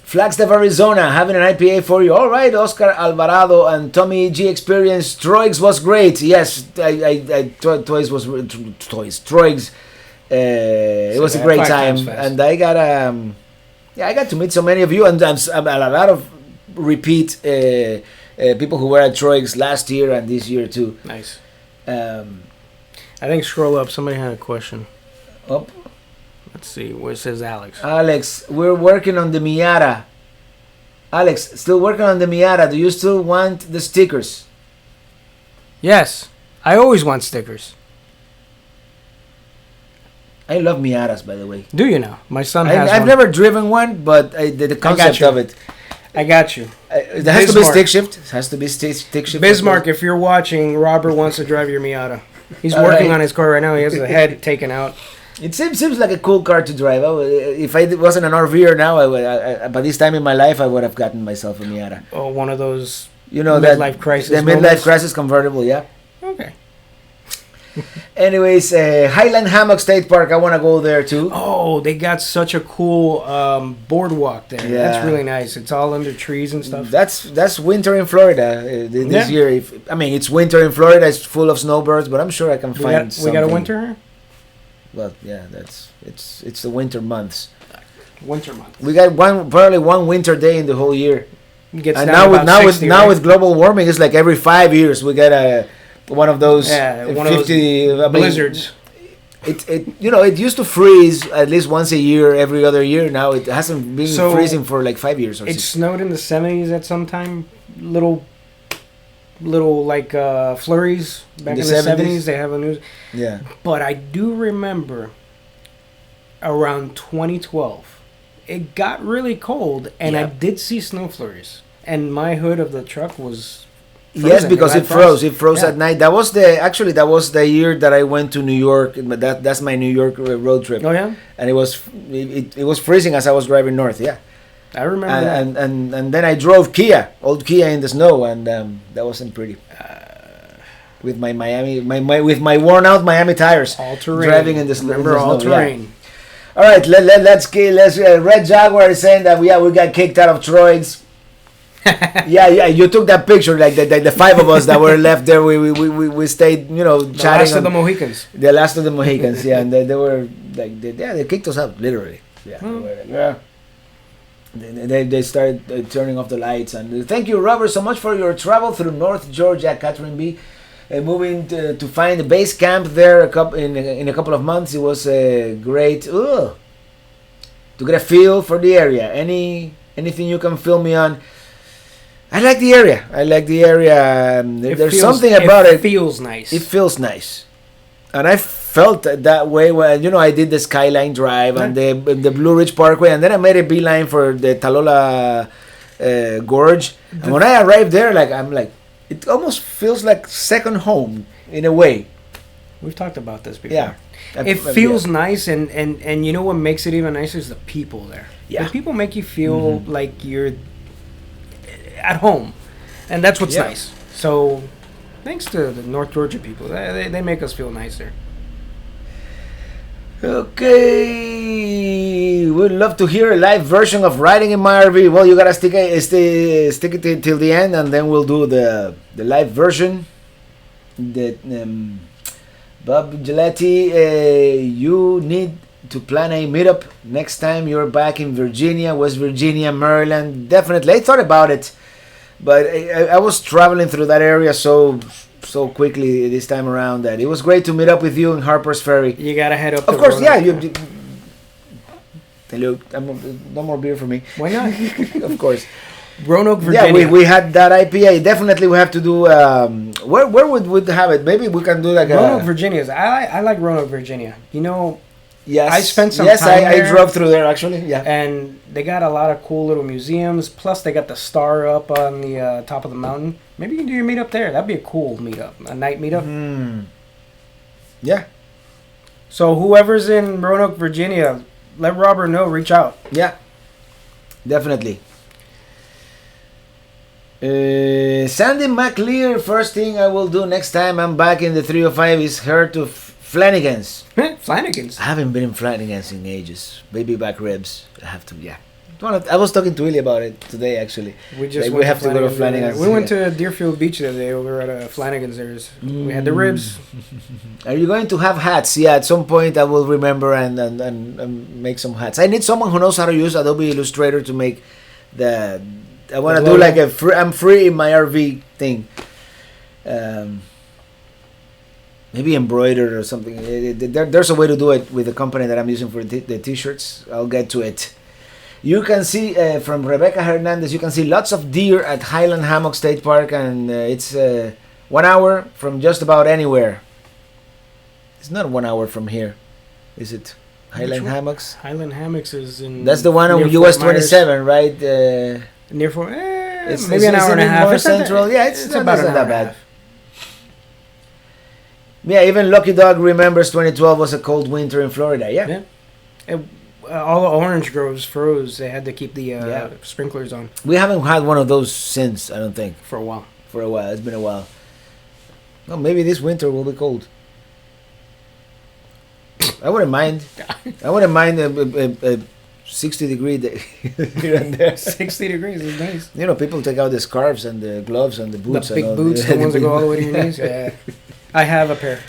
Flagstaff, Arizona, having an IPA for you. All right, Oscar Alvarado and Tommy G experience. Troig's was great. Yes, Troig's. It was a great time, and I got to meet so many of you, and a lot of repeat people who were at Troig's last year and this year too. Nice. I think scroll up. Somebody had a question. Up. Let's see. Where it says Alex. Alex, we're working on the Miata. Alex, still working on the Miata. Do you still want the stickers? Yes. I always want stickers. I love Miatas, by the way. Do you know? My son has one. I've never driven one, but the concept of it. I got you. It has to be stick shift. It has to be stick shift. Bismarck, if you're watching, Robert wants to drive your Miata. He's working on his car right now. He has the head taken out. It seems like a cool car to drive. If I wasn't an RVer now, by this time in my life, I would have gotten myself a Miata. Oh, one of those midlife crisis. The midlife crisis convertible, yeah. Okay. Anyways, Highland Hammock State Park. I want to go there too. Oh, they got such a cool boardwalk there. Yeah. That's really nice. It's all under trees and stuff. That's winter in Florida this year. It's winter in Florida. It's full of snowbirds, but I'm sure I can find something. We got a winter here? Well, yeah, it's the winter months. Winter months. We got probably one winter day in the whole year. And now with global warming, it's like every 5 years we get one of those 50 blizzards. It used to freeze at least once a year, every other year. Now it hasn't been freezing for like 5 years or so. It snowed in the 70s at some time. Little like flurries back in the 70s. They have a news. Yeah. But I do remember around 2012, it got really cold, and I did see snow flurries, and my hood of the truck was frozen. Yes, because it froze. It froze at night. That was the year that I went to New York. That's my New York road trip. Oh yeah. And it was freezing as I was driving north. Yeah. I remember that. And then I drove old Kia in the snow, and that wasn't pretty. With my with my worn out Miami tires, all terrain. Driving in the snow. Remember all terrain. Yeah. All right, let's Red Jaguar is saying that we got kicked out of Troig's. yeah, you took that picture, like the five of us that were left there. We stayed, chatting. The last of the Mohicans. The last of the Mohicans, yeah, and they were like, they kicked us out literally. Yeah. They started turning off the lights. And thank you, Robert, so much for your travel through North Georgia, Catherine B. Moving to find a base camp there in a couple of months. It was great to get a feel for the area. Anything you can fill me on. I like the area. There's something about it. It feels nice. It feels nice. And I felt that way when I did the Skyline Drive and the Blue Ridge Parkway, and then I made a beeline for the Talola Gorge. And when I arrived there, I'm like, it almost feels like second home in a way. We've talked about this before. Yeah, it feels nice, and you know what makes it even nicer is the people there. Yeah, the people make you feel like you're at home, and that's what's nice. So, thanks to the North Georgia people, they make us feel nicer. Okay, would love to hear a live version of riding in my RV. Well, you gotta stick it till the end, and then we'll do the live version. Bob Giletti, you need to plan a meetup next time you're back in Virginia, West Virginia, Maryland. Definitely, I thought about it, but I was traveling through that area so quickly this time around that it was great to meet up with you in Harper's Ferry. You gotta head up. Of course, yeah. Hello, no more beer for me. Why not? Of course. Roanoke, Virginia. Yeah, we had that IPA. Definitely, we have to do. Where would we have it? Maybe we can do like Roanoke, Virginia. I like Roanoke, Virginia. You know. Yes. I spent some time there. I drove through there actually. Yeah. And they got a lot of cool little museums. Plus, they got the star up on the top of the mountain. Maybe you can do your meetup there. That'd be a cool meetup, a night meetup. Yeah. So whoever's in Roanoke, Virginia, let Robert know. Reach out. Yeah. Definitely. Sandy McLear, first thing I will do next time I'm back in the 305 is head to Flanagan's. Flanagan's. I haven't been in Flanagan's in ages. Baby back ribs. I have to, yeah. I was talking to Willie about it today, actually. We just we have to go to Flanagan's. We went to Deerfield Beach the other day over at Flanagan's. We had the ribs. Are you going to have hats? Yeah, at some point I will remember and make some hats. I need someone who knows how to use Adobe Illustrator to make the... I want to do like I'm free in my RV thing. Maybe embroidered or something. There's a way to do it with the company that I'm using for the t-shirts. I'll get to it. You can see from Rebecca Hernandez, you can see lots of deer at Highland Hammock State Park, and it's 1 hour from just about anywhere. It's not 1 hour from here, is it? Highland Hammocks? Highland Hammocks is in... That's the one on US 27, right? Near Fort... it's maybe an hour and a half. More central. Yeah, it's about not an that bad. Yeah, even Lucky Dog remembers 2012 was a cold winter in Florida. Yeah. All the orange groves froze. They had to keep the sprinklers on. We haven't had one of those since, I don't think. For a while. It's been a while. Well, maybe this winter will be cold. I wouldn't mind. A 60-degree day here and there. 60 degrees is nice. You know, people take out the scarves and the gloves and the boots. The big boots, the ones that go all the way to your knees. Yeah. I have a pair.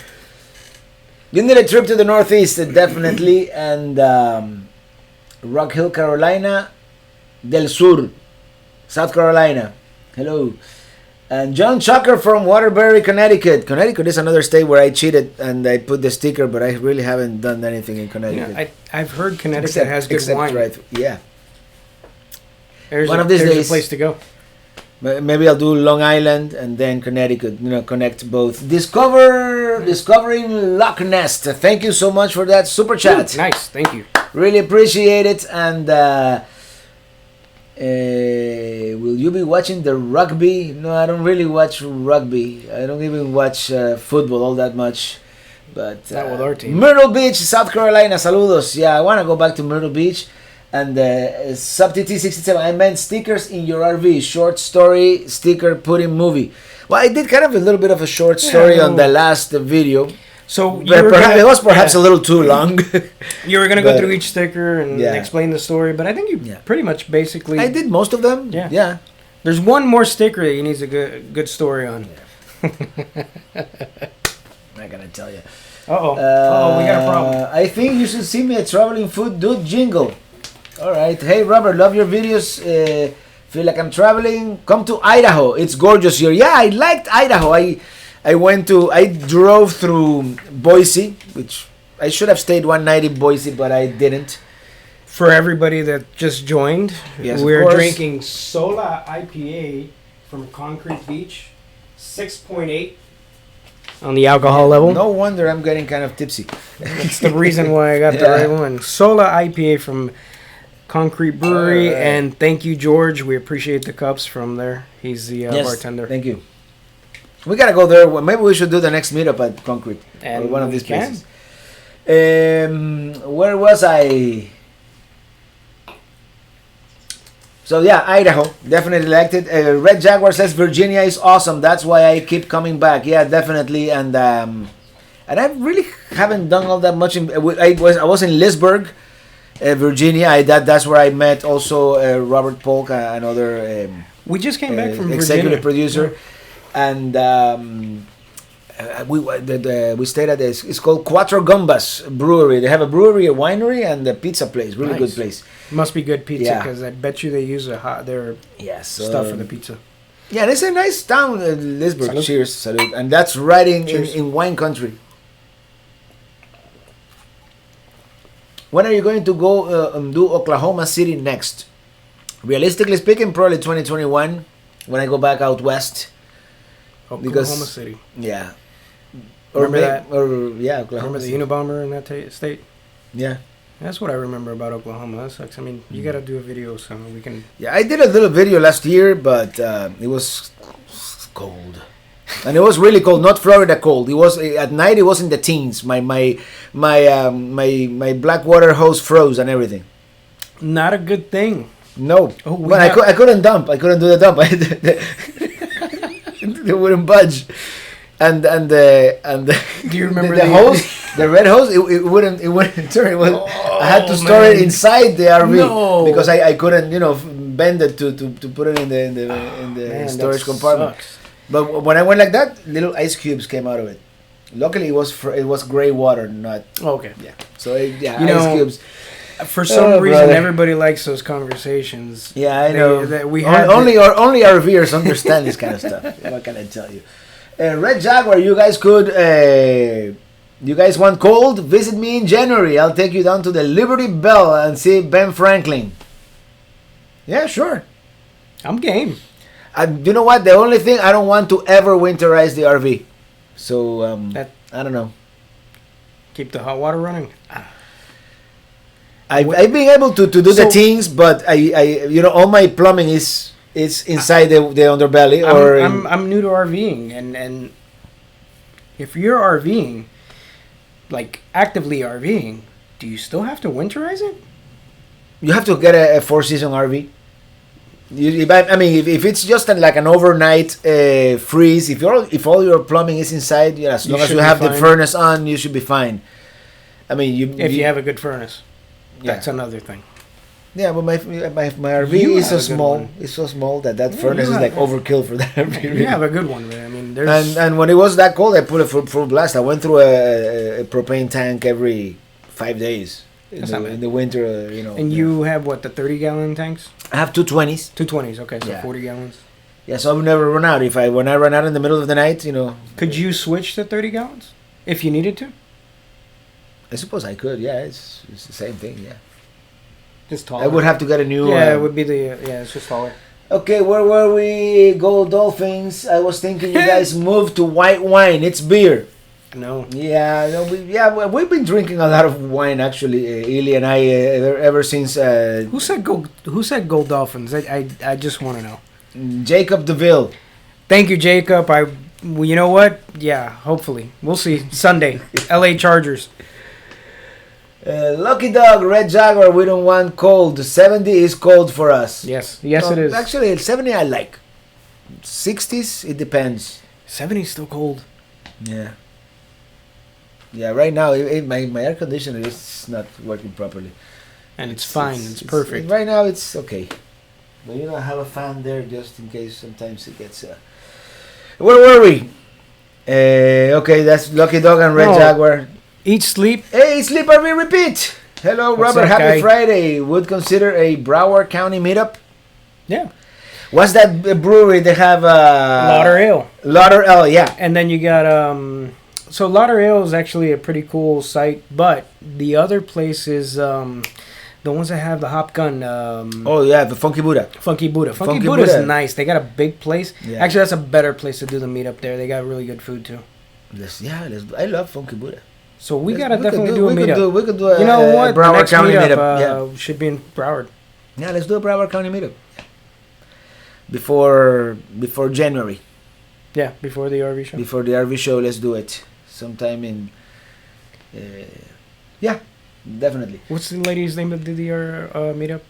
You need a trip to the Northeast, definitely, and Rock Hill, Carolina del Sur, South Carolina. Hello. And John Chucker from Waterbury, Connecticut. Connecticut is another state where I cheated and I put the sticker, but I really haven't done anything in Connecticut. Yeah, I've heard Connecticut has good wine. Right, yeah. There's a place to go. Maybe I'll do Long Island and then Connecticut. connect both. Discovering Loch Ness. Thank you so much for that super chat. Ooh, nice, thank you. Really appreciate it. And will you be watching the rugby? No, I don't really watch rugby. I don't even watch football all that much. But not with our team. Myrtle Beach, South Carolina. Saludos. Yeah, I want to go back to Myrtle Beach. And SubTT67, I meant stickers in your RV. Short story, sticker, put in movie. Well, I did kind of a little bit of a short story on the last video. So it was perhaps a little too long. You were going to go through each sticker and explain the story, but I think you pretty much basically... I did most of them. Yeah. There's one more sticker that you need a good story on. I'm not going to tell you. Uh-oh, we got a problem. I think you should see me a Traveling Food Dude jingle. All right. Hey, Robert, love your videos. Feel like I'm traveling. Come to Idaho. It's gorgeous here. Yeah, I liked Idaho. I drove through Boise, which I should have stayed one night in Boise, but I didn't. For everybody that just joined, we're drinking Sola IPA from Concrete Beach, 6.8 on the alcohol level. No wonder I'm getting kind of tipsy. That's the reason why I got the right one. Sola IPA from Concrete Brewery, and thank you, George. We appreciate the cups from there. He's the bartender. Thank you. We gotta go there. Maybe we should do the next meetup at Concrete or one of these places. Where was I? So yeah, Idaho, definitely liked it. Red Jaguar says Virginia is awesome. That's why I keep coming back. Yeah, definitely. And And I really haven't done all that much. I was in Leesburg, Virginia. That's where I met also Robert Polk, another We just came back from executive Virginia. producer, and we stayed at this. It's called Cuatro Gambas Brewery. They have a brewery, a winery, and a pizza place. Really good place. Must be good pizza Yeah. because I bet you they use their stuff for the pizza. Yeah, and it's a nice town, Leesburg. Salud. Cheers, salute. And that's right in wine country. When are you going to go and do Oklahoma City next? Realistically speaking, probably 2021 when I go back out west. Oklahoma City. Yeah. Remember that? Oklahoma Remember the City. Unabomber in that state? Yeah. That's what I remember about Oklahoma. That sucks. I mean, you got to do a video so we can... Yeah, I did a little video last year, but it was cold. And it was really cold, not Florida cold. It was at night. It was in the teens. My black water hose froze and everything. Not a good thing. No, Oh, but I couldn't dump. I couldn't do the dump. They wouldn't budge. And Do you remember the hose, the red hose? It wouldn't turn. I had to store it inside the RV because I couldn't bend it to put it in the storage compartment. Sucks. But when I went like that, little ice cubes came out of it. Luckily, it was gray water, not Okay. yeah. So know, ice cubes. For some reason, brother. everybody likes those conversations. Yeah, I know. We only RVers understand this kind of stuff. What can I tell you? Red Jaguar, you guys could. You guys want cold? Visit me in January. I'll take you down to the Liberty Bell and see Ben Franklin. Yeah, sure. I'm game. You know what? The only thing I don't want to ever winterize the RV. So I don't know. Keep the hot water running. I've been able to do the things, but I all my plumbing is inside the underbelly. I'm new to RVing, and if you're RVing, like actively RVing, do you still have to winterize it? You have to get a 4-season RV. If it's just like an overnight freeze, if all your plumbing is inside, as long as you have the furnace on, you should be fine. If you have a good furnace, yeah. That's another thing. Yeah, but my RV is so small. It's so small that furnace is like overkill for that RV. You have a good one, man. There's and when it was that cold, I put it full blast. I went through a propane tank every 5 days in the winter. And you have what, the 30-gallon tanks? I have 220s. 220s. Okay, so Yeah. 40 gallons. Yeah, so I would never run out. When I run out in the middle of the night, Could you switch to 30 gallons if you needed to? I suppose I could. Yeah, it's the same thing. Yeah. Just taller. I would have to get a new. Yeah, it would be it's just taller. Okay, where were we? Go Dolphins. I was thinking you guys moved to white wine. It's beer. No. Yeah, we've been drinking a lot of wine actually. Ili and I ever since. Who said Gold Dolphins? I just want to know. Jacob DeVille. Thank you, Jacob. Well, you know what? Yeah, hopefully we'll see Sunday. LA Chargers. Lucky Dog, Red Jaguar, we don't want cold. 70 is cold for us. Yes, it is. Actually, 70 I like. 60s, it depends. 70 is still cold. Yeah. Yeah, right now, my air conditioner is not working properly. And it's fine, it's perfect. Right now, it's okay. But I have a fan there just in case sometimes it gets... Where were we? Okay, that's Lucky Dog and Red Jaguar. Eat, sleep. Hey, sleep RV repeat. Hello, What's Robert. up, Happy guy? Friday. Would consider a Broward County meetup. Yeah. What's that brewery they have? Lauderale. Lauderale, yeah. And then you got so Lauderale is actually a pretty cool site, but the other place is the ones that have the hop gun. Oh yeah, the Funky Buddha. Funky Buddha. Funky Funky Buddha is Buddha. nice. They got a big place. Yeah. Actually, that's a better place to do the meetup there. They got really good food too. I love Funky Buddha. So we gotta definitely do a meetup. We could do a You know what? Broward The next County meetup should be in Broward. Yeah, let's do a Broward County meetup. Before January. Yeah, before the RV show. Before the RV show, let's do it. Sometime in... yeah, definitely. What's the lady's name that did the meetup?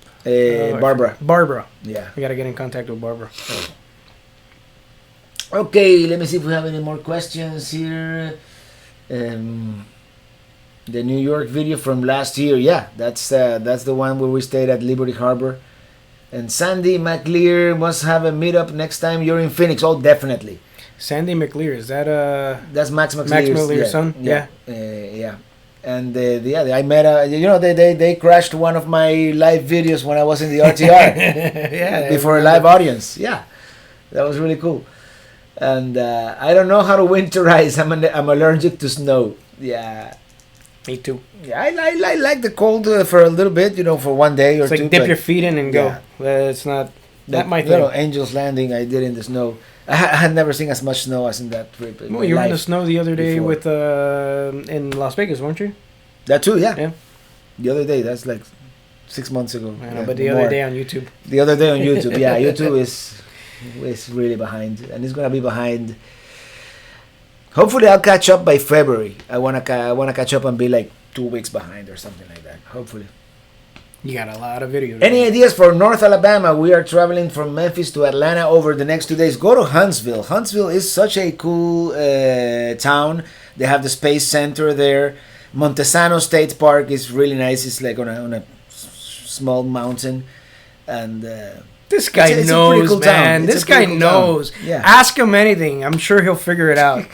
Barbara. Barbara. Yeah. We gotta get in contact with Barbara. Okay, let me see if we have any more questions here. The New York video from last year. Yeah, that's the one where we stayed at Liberty Harbor. And Sandy McLear must have a meetup next time you're in Phoenix. Oh, definitely. Sandy McLear, is that That's Max McLear's, Max McLear's son? Yeah. Yeah. And I met they crashed one of my live videos when I was in the RTR. Yeah. Before a live audience. Yeah. That was really cool. And I don't know how to winterize. I'm allergic to snow. Yeah. Me too. Yeah, I like the cold for a little bit, for one day or it's like two. dip your feet in and go. It's not my thing. Angel's Landing I did in the snow. I had never seen as much snow as in that trip. Well, you were in the snow the other day with in Las Vegas, weren't you? That too, yeah. Yeah. The other day, that's like 6 months ago. I know, but the other day on YouTube. The other day on YouTube, yeah. YouTube is really behind, and it's gonna be behind. Hopefully, I'll catch up by February. I wanna catch up and be like 2 weeks behind or something like that. Hopefully. You got a lot of videos. Any ideas for North Alabama? We are traveling from Memphis to Atlanta over the next 2 days. Go to Huntsville. Huntsville is such a cool town. They have the Space Center there. Montesano State Park is really nice. It's like on a small mountain, and this guy it's knows, cool man. This guy cool knows. Yeah. Ask him anything. I'm sure he'll figure it out.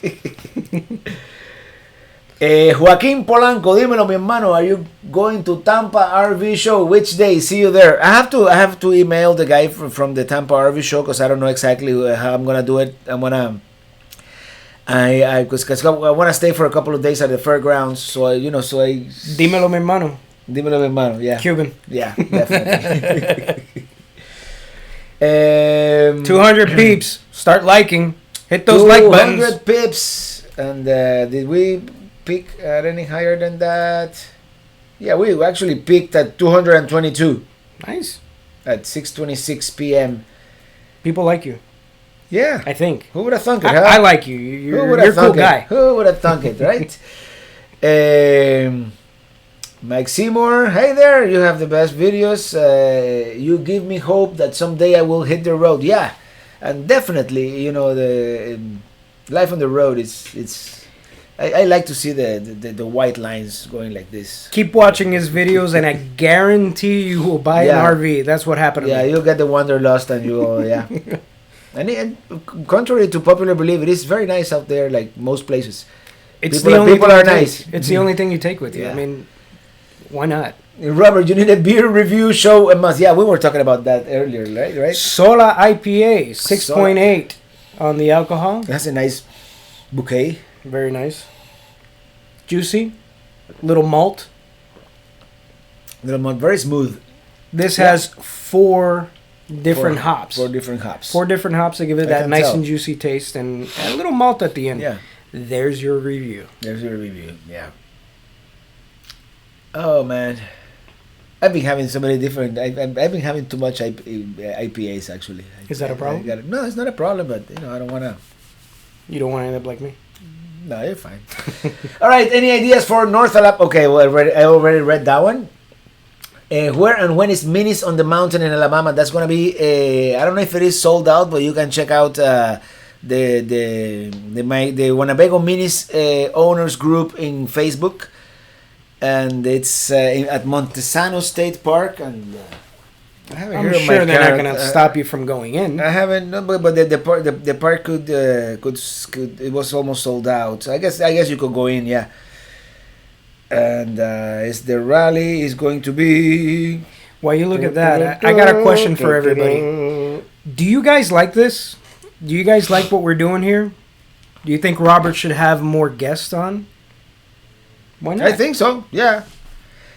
Joaquin Polanco, dímelo, mi hermano. Are you going to Tampa RV show? Which day? See you there. I have to email the guy from the Tampa RV show because I don't know exactly how I'm gonna do it. I want to stay for a couple of days at the fairgrounds. Dímelo, mi hermano. Dímelo, mi hermano. Yeah. Cuban. Yeah, definitely. 200 peeps. Start liking. Hit those like buttons. 200 pips. And did we peak at any higher than that? Yeah, we actually peaked at 222. Nice. At 6:26 p.m. People like you. Yeah. I think. Who would have thunk it, huh? I like you. You're a cool guy. Who would have thunk it, right? Mike Seymour, hey there, you have the best videos. You give me hope that someday I will hit the road. Yeah, and definitely, the life on the road I like to see the white lines going like this. Keep watching his videos, and I guarantee you will buy an RV. That's what happened to me. Yeah, you'll get the wanderlust, and you will, yeah. And contrary to popular belief, it is very nice out there, like most places. People are nice. It's the only thing you take with you. Yeah. I mean, why not? Robert, you need a beer review show a must. Yeah, we were talking about that earlier, right? Sola IPA, 6.8 on the alcohol. That's a nice bouquet. Very nice. Juicy. Little malt. Very smooth. This has four different hops. 4 different hops. 4 different hops to give it that nice and juicy taste, and a little malt at the end. Yeah. There's your review. Yeah. Oh man, I've been having so many different. I've been having too much IPAs actually. Is that a problem? No, it's not a problem, but I don't wanna. You don't want to end up like me. No, you're fine. All right, any ideas for North Alabama? Okay, well, I already read that one. Where and when is Minis on the Mountain in Alabama? That's gonna be. I don't know if it is sold out, but you can check out the Winnebago Minis owners group in Facebook. And it's at Montesano State Park, and I haven't I'm sure they're not going to stop you from going in. I haven't, no, but the park could it was almost sold out. So I guess you could go in, yeah. And is the rally is going to be? While you look at that, I got a question for everybody. Do you guys like this? Do you guys like what we're doing here? Do you think Robert should have more guests on? Why not? I think so, yeah.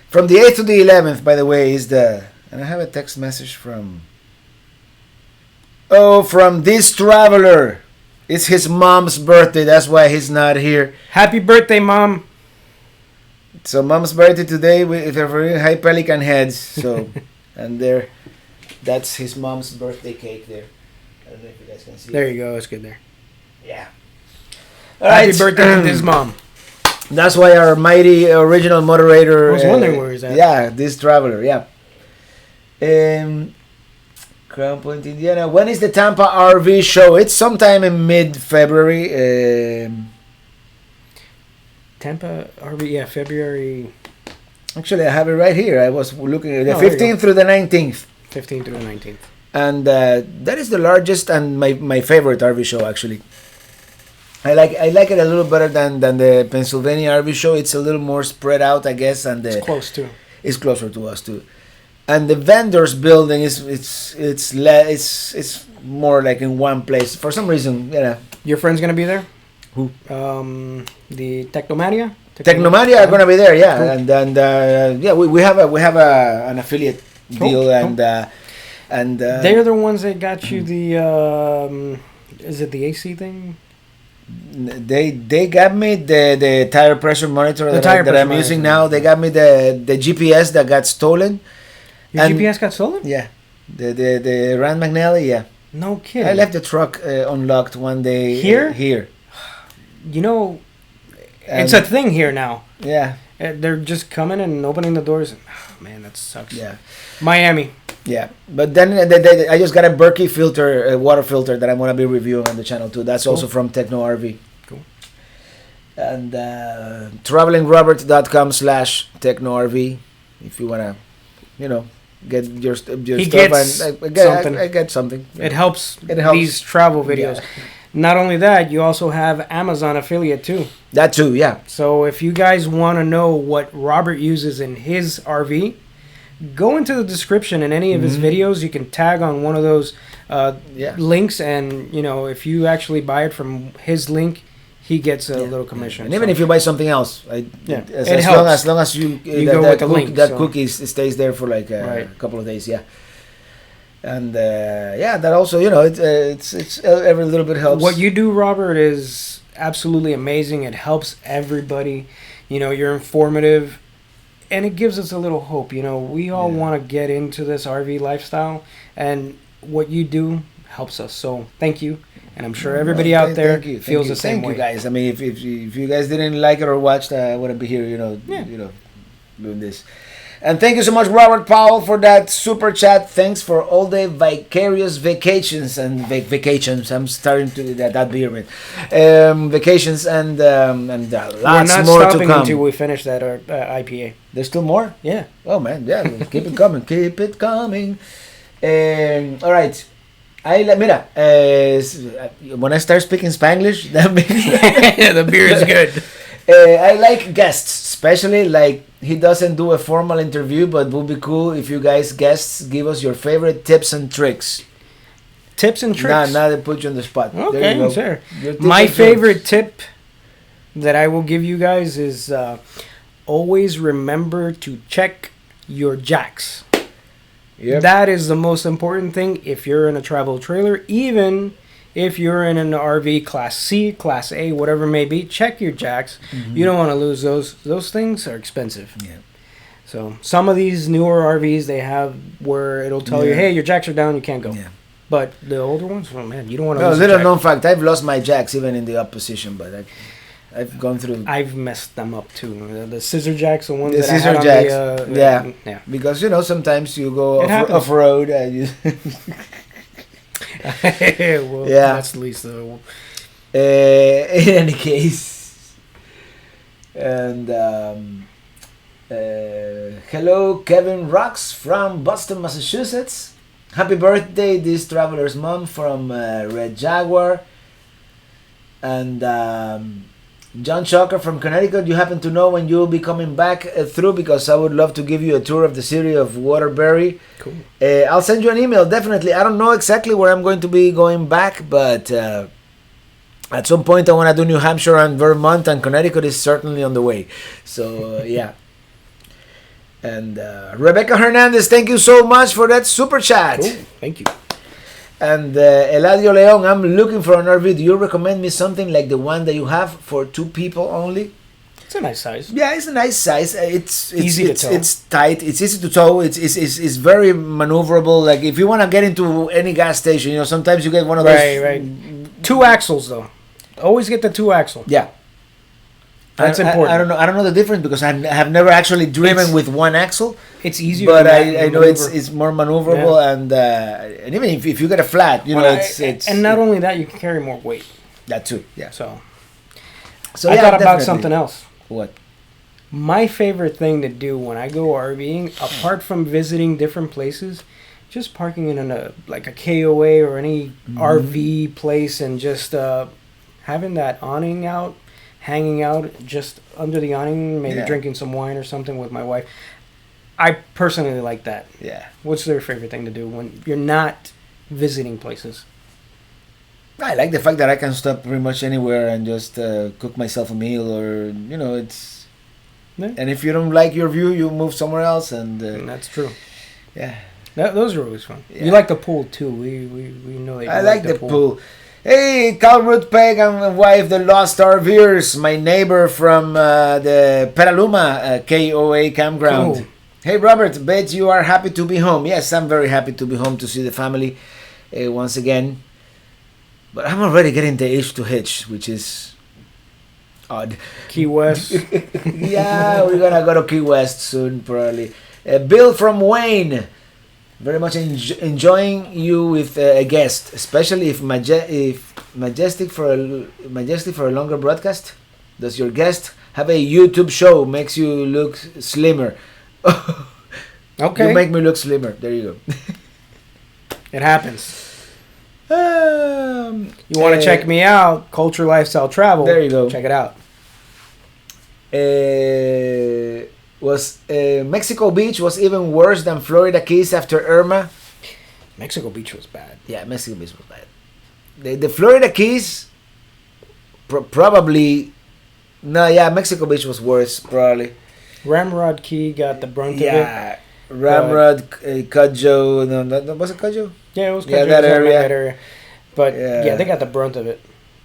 From the 8th to the 11th, by the way, and I have a text message from this traveler. It's his mom's birthday, that's why he's not here. Happy birthday, Mom. So mom's birthday today with her very high pelican heads. So, and that's his mom's birthday cake there. I don't know if you guys can see. There you go, it's good there. Yeah. Happy birthday to his mom. That's why our mighty original moderator. I was wondering where he's at. Yeah, this traveler. Yeah. Crown Point, Indiana. When is the Tampa RV show? It's sometime in mid-February. Tampa RV, yeah, February Actually, I have it right here. I was looking at the Oh, there you 15th through the 19th. 15th through the 19th. And that is the largest and my favorite RV show, actually. I like it a little better than the Pennsylvania RV show. It's a little more spread out, I guess, and It's close too. it's closer to us too. And the vendors building it's more like in one place for some reason. Your friend's gonna be there? Who? The Technomania? Technomania are gonna be there, yeah. Cool. And yeah, we have an affiliate deal, Cool. and They're the ones that got you the is it the AC thing? they got me the tire pressure monitor that I'm using now. They got me the GPS that got stolen. Your And- GPS got stolen? Yeah, the Rand McNally. Yeah, No kidding. I left the truck unlocked one day. Here? Here. You know, And- it's a thing here now. Yeah, They're just coming and opening the doors. Oh, man, that sucks. yeah, Miami. yeah. But then I just got a Berkey filter, a water filter that I'm gonna be reviewing on the channel too. That's Cool. also from Techno RV. Cool. And travelingrobert.com/Techno RV if you wanna, get your He stuff. gets and something. I get something. It helps, It helps. these travel videos. Yeah. Not only that, you also have Amazon affiliate too. That too, yeah. So if you guys want to know what Robert uses in his RV, go into the description in any of his videos. You can tag on one of those Yeah. links, and if you actually buy it from his link, he gets a little commission. And even So- if you buy something else, Yeah. as It long helps. as you You go with the link, that so- cookie stays there for like Right. a couple of days, yeah. And yeah, that also it's every little bit helps. What you do, Robert, is absolutely amazing. It helps everybody. You're informative, and it gives us a little hope. We all Yeah. want to get into this RV lifestyle, and what you do helps us. So thank you, and I'm sure everybody out there feels the same Thank way. you guys. I mean, if you guys didn't like it or watched, I wouldn't be here. Doing this. And thank you so much, Robert Powell, for that super chat. Thanks for all the vicarious vacations and vacations. I'm starting to do that beer, man. Vacations and We're lots not more to stopping come. until we finish that IPA. There's still more? Yeah. Oh man, yeah. Keep it coming. Keep it coming. All right. Mira, when I start speaking Spanglish, that means The beer is good. I like guests, especially like he doesn't do a formal interview, but it would be cool if you guys guests give us your favorite tips and tricks. Tips and tricks. Now they put you on the spot. There you Okay, go. sure. Your tips My and tricks. favorite tip that I will give you guys is always remember to check your jacks. Yep. That is the most important thing if you're in a travel trailer, even if you're in an RV class C, class A, whatever it may be, check your jacks. You don't want to lose those. Those things are expensive. Yeah. So some of these newer RVs they have where it'll tell you, Yeah. hey, your jacks are down, you can't go. Yeah. But the older ones, oh man, you don't want to No, lose a little jack. known fact, I've lost my jacks even in the up position, but I've gone through I've messed them up too. The scissor jacks, the ones the that I scissor had jacks. on the, Yeah. Because sometimes you go It happens. off road and you well, Yeah. that's the least though. in any case. And hello, Kevin Rocks from Boston, Massachusetts. Happy birthday, this traveler's mom from Red Jaguar. And John Shocker from Connecticut, you happen to know when you'll be coming back through, because I would love to give you a tour of the city of Waterbury. Cool. I'll send you an email, definitely. I don't know exactly where I'm going to be going back, but at some point I want to do New Hampshire and Vermont, and Connecticut is certainly on the way. So, yeah. And Rebecca Hernandez, thank you so much for that super chat. Cool. Thank you. And Eladio Leon, I'm looking for an RV. Do you recommend me something like the one that you have for 2 people only? It's a nice size. Yeah, it's a nice size. It's Easy to tow. It's tight. It's easy to tow. It's very maneuverable. Like if you want to get into any gas station, sometimes you get one of those. Right. 2 axles though. Always get the 2 axle. Yeah. That's important. I don't know the difference because I have never actually driven with one axle. It's easier. But to I know maneuver. it's more maneuverable, and even if you get a flat, it's and not only that, you can carry more weight. that too. Yeah. So So I yeah, thought about definitely. something else. What? My favorite thing to do when I go RVing, apart from visiting different places, just parking in a KOA or any RV place and just having that awning out, hanging out just under the awning, maybe drinking some wine or something with my wife. I personally like that. Yeah. What's their favorite thing to do when you're not visiting places? I like the fact that I can stop pretty much anywhere and just cook myself a meal, or it's. Yeah. And if you don't like your view, you move somewhere else, and that's true. Yeah. Those are always fun. Yeah. You like the pool too. We know that. I like the pool. Hey, Carl Rutpeg and wife, the Lost RVers, my neighbor from the Petaluma KOA campground. Cool. Hey, Robert, bet you are happy to be home. Yes, I'm very happy to be home to see the family once again. But I'm already getting the itch to hitch, which is odd. Key West. Yeah, we're going to go to Key West soon, probably. Bill from Wayne. Very much enjoying you with a guest, especially if majestic for a longer broadcast. Does your guest have a YouTube show? Makes you look slimmer. Okay. You make me look slimmer. There you go. It happens. You want to check me out? Culture, Lifestyle, Travel. There you go. Check it out. Mexico Beach was even worse than Florida Keys after Irma? Mexico Beach was bad. Yeah, Mexico Beach was bad. The Florida Keys probably. No, yeah, Mexico Beach was worse, probably. Ramrod Key got the brunt of it. Yeah, Ramrod, Cudjoe. No, was it Cudjoe? Yeah, it was Cudjoe. Yeah, that area. But yeah, they got the brunt of it.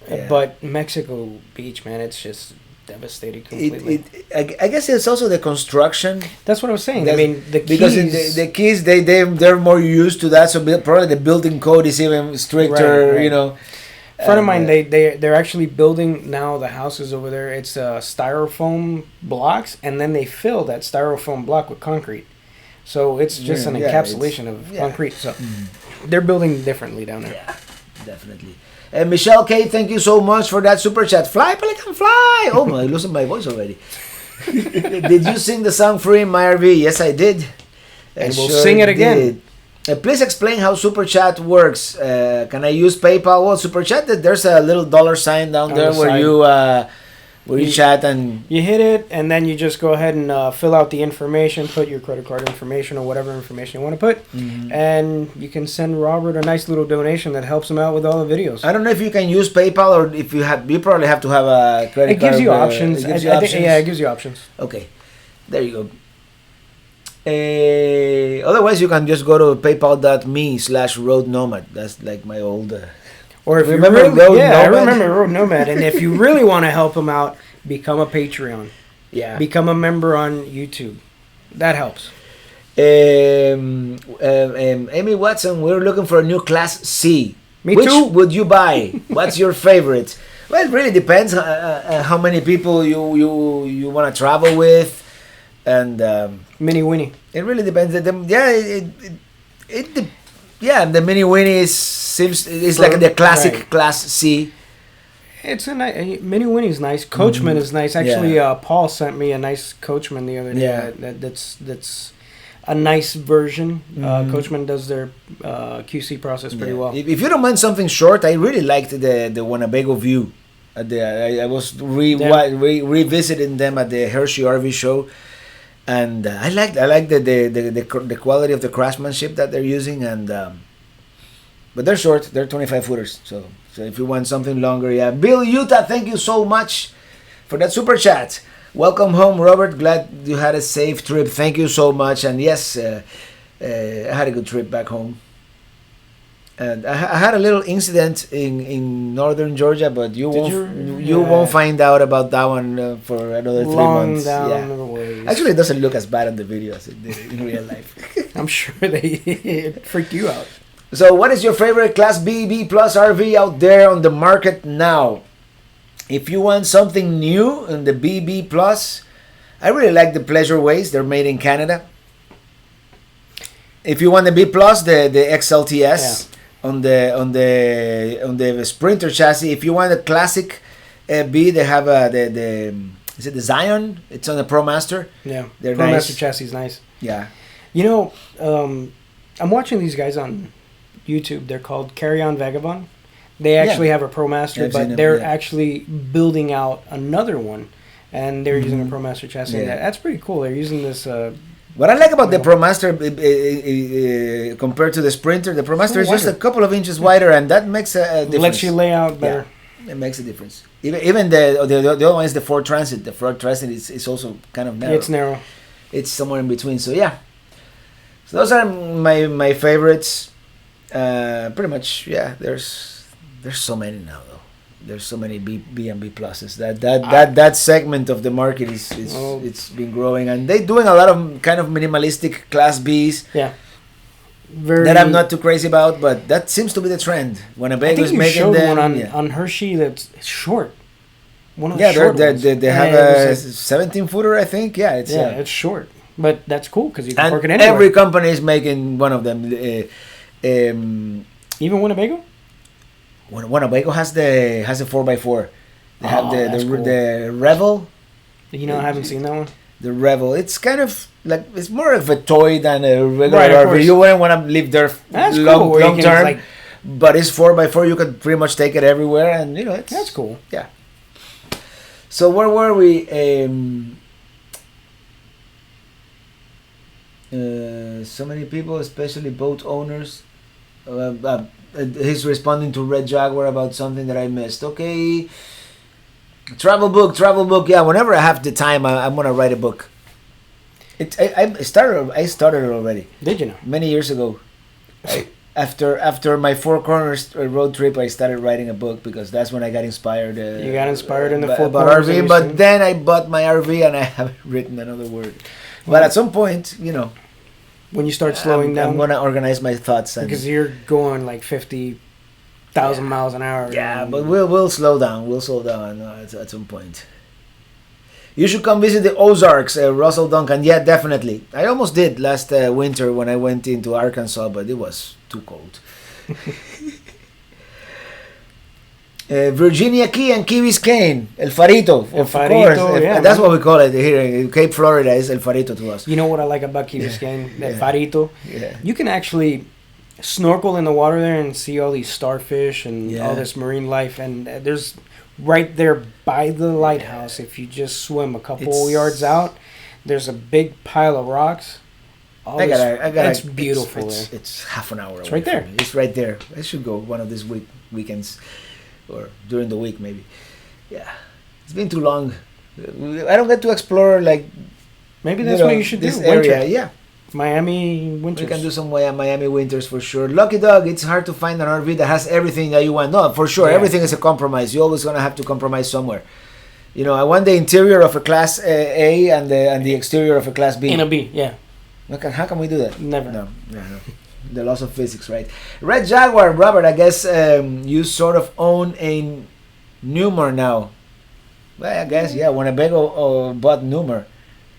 Yeah. But Mexico Beach, man, it's just devastated completely. I guess it's also the construction. That's what I was saying. I mean, the Keys. Because the Keys, they're more used to that, so probably the building code is even stricter, right. A friend of mine, they're actually building now the houses over there. It's styrofoam blocks, and then they fill that styrofoam block with concrete. So it's just an encapsulation of concrete. So they're building differently down there. Yeah, definitely. And Michelle K, thank you so much for that super chat. Fly, Pelican, fly! Oh, I'm losing my voice already. Did you sing the song Free in My RV? Yes, I did. And we'll sing it again. Please explain how Super Chat works. Can I use PayPal? Well, Super Chat, there's a little $sign down there where you chat and... You hit it, and then you just go ahead and fill out the information, put your credit card information or whatever information you want to put, and you can send Robert a nice little donation that helps him out with all the videos. I don't know if you can use PayPal, or if you probably have to have a credit card. It gives you options. It gives you options. Okay, there you go. Otherwise, you can just go to paypal.me/roadnomad. That's like my old... Or if you remember Road Nomad? I remember Road Nomad. And if you really want to help him out, become a Patreon. Yeah. Become a member on YouTube. That helps. Amy Watson, we're looking for a new Class C. Which too. Would you buy? What's your favorite? Well, it really depends how many people you want to travel with. And Mini Winnie. It really depends. The Mini Winnie is like the classic Class C. It's a nice Mini Winnie's nice. Coachman is nice. Actually, Paul sent me a nice Coachman the other day. Yeah. That's a nice version. Coachman does their QC process pretty well. If you don't mind something short, I really liked the Winnebago View. I was revisiting them at the Hershey RV show. And I like the quality of the craftsmanship that they're using, but they're short. They're 25 footers. So if you want something longer, yeah. Bill Utah, thank you so much for that super chat. Welcome home, Robert. Glad you had a safe trip. Thank you so much. And yes, I had a good trip back home. And I had a little incident in northern Georgia, but you won't find out about that one for another 3 months. Down the ways. Actually, it doesn't look as bad on the video as it did in real life. I'm sure they freaked you out. So, what is your favorite Class B Plus RV out there on the market now? If you want something new in the BB Plus, I really like the Pleasure Ways. They're made in Canada. If you want the B Plus, the XLTS. Yeah. On the Sprinter chassis. If you want a classic B, they have the Is it the Zion? It's on the ProMaster. Yeah, They're ProMaster nice. chassis is nice. Yeah. You know, I'm watching these guys on YouTube. They're called Carry On Vagabond. They actually have a ProMaster, I've seen but them, they're yeah. actually building out another one, and they're using a ProMaster chassis. Yeah. That's pretty cool. They're using this. What I like about the ProMaster compared to the Sprinter, the ProMaster is just a couple of inches wider, and that makes a difference. Lets you lay out better. Yeah, it makes a difference. Even the other one is the Ford Transit. The Ford Transit is also kind of narrow. It's narrow. It's somewhere in between. So yeah. So those are my favorites. Pretty much, yeah. There's so many now though. There's so many B and B pluses. That segment of the market is it's been growing, and they're doing a lot of kind of minimalistic Class Bs. Yeah. That I'm not too crazy about, but that seems to be the trend. Winnebago is making them. One on Hershey that's short. One of the Yeah, short ones. they have a 17-footer, I think. Yeah, it's short, but that's cool because you can and park it anywhere. every company is making one of them. Even Winnebago. Winnebago has a 4x4. They have cool. the Revel. You know, I haven't seen that one. The Revel. It's kind of like it's more of a toy than a regular Right, of RV. course. You wouldn't want to live there That's long cool. term. Like, But it's 4x4. You can pretty much take it everywhere, and you know it's that's cool. Yeah. So where were we? So many people, especially boat owners. He's responding to Red Jaguar about something that I missed. Okay. Travel book. Yeah, whenever I have the time, I'm gonna write a book. I started it already. Did you know? Many years ago. After my Four Corners road trip, I started writing a book because that's when I got inspired. You got inspired in the Four about Corners. RVing, but then I bought my RV and I haven't written another word. But at some point, you know, when you start slowing down, I'm gonna organize my thoughts because you're going like 50,000 miles an hour. Yeah, but we'll slow down. We'll slow down at some point. You should come visit the Ozarks, Russell Duncan. Yeah, definitely. I almost did last winter when I went into Arkansas, but it was too cold. Virginia Key and Key Biscayne, El Farito, of course. Yeah, that's what we call it here in Cape Florida. Is El Farito to us. You know what I like about Key Biscayne? El Farito. Yeah. You can actually snorkel in the water there and see all these starfish and all this marine life. And there's right there by the lighthouse, if you just swim a couple yards out, there's a big pile of rocks. It's beautiful. It's half an hour. It's right there. It's right there. I should go one of these weekends, or during the week maybe. Yeah, it's been too long. I don't get to explore maybe that's what you should do. This Winter. area, yeah. Miami winters. We can do some Miami winters for sure. Lucky Dog, it's hard to find an RV that has everything that you want. No, for sure, everything is a compromise. You're always gonna have to compromise somewhere. You know, I want the interior of a Class A and the exterior of a Class B. And a B, yeah. How can we do that? Never. No. The laws of physics, right? Red Jaguar, Robert, I guess you sort of own a Newmar now. Well, I guess, yeah, Winnebago bought Newmar.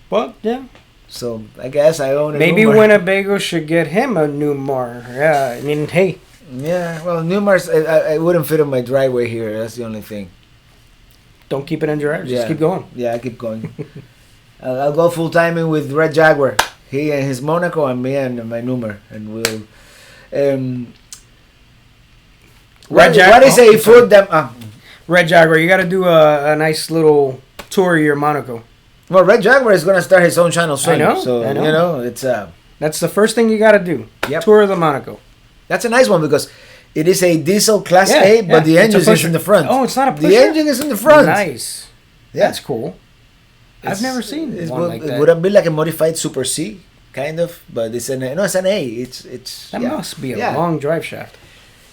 Well, yeah. So I guess I own a Maybe Newmar. Winnebago should get him a Newmar. Yeah, I mean, hey. Yeah, well, Newmars, I wouldn't fit in my driveway here. That's the only thing. Don't keep it in your Just keep going. Yeah, I keep going. I'll go full timing with Red Jaguar. He and his Monaco, and me and my Newmar, and we'll. What is a food that? Red Jaguar, you got to do a nice little tour of your Monaco. Well, Red Jaguar is gonna start his own channel soon. I know. So you know it's That's the first thing you got to do. Yep. Tour of the Monaco. That's a nice one because it is a diesel Class A, but the engine is in the front. Oh, it's not a pusher? The engine is in the front. Nice. Yeah. That's cool. I've never seen one like that. It would be like a modified Super C, kind of, but it's an A. It's that must be a long drive shaft.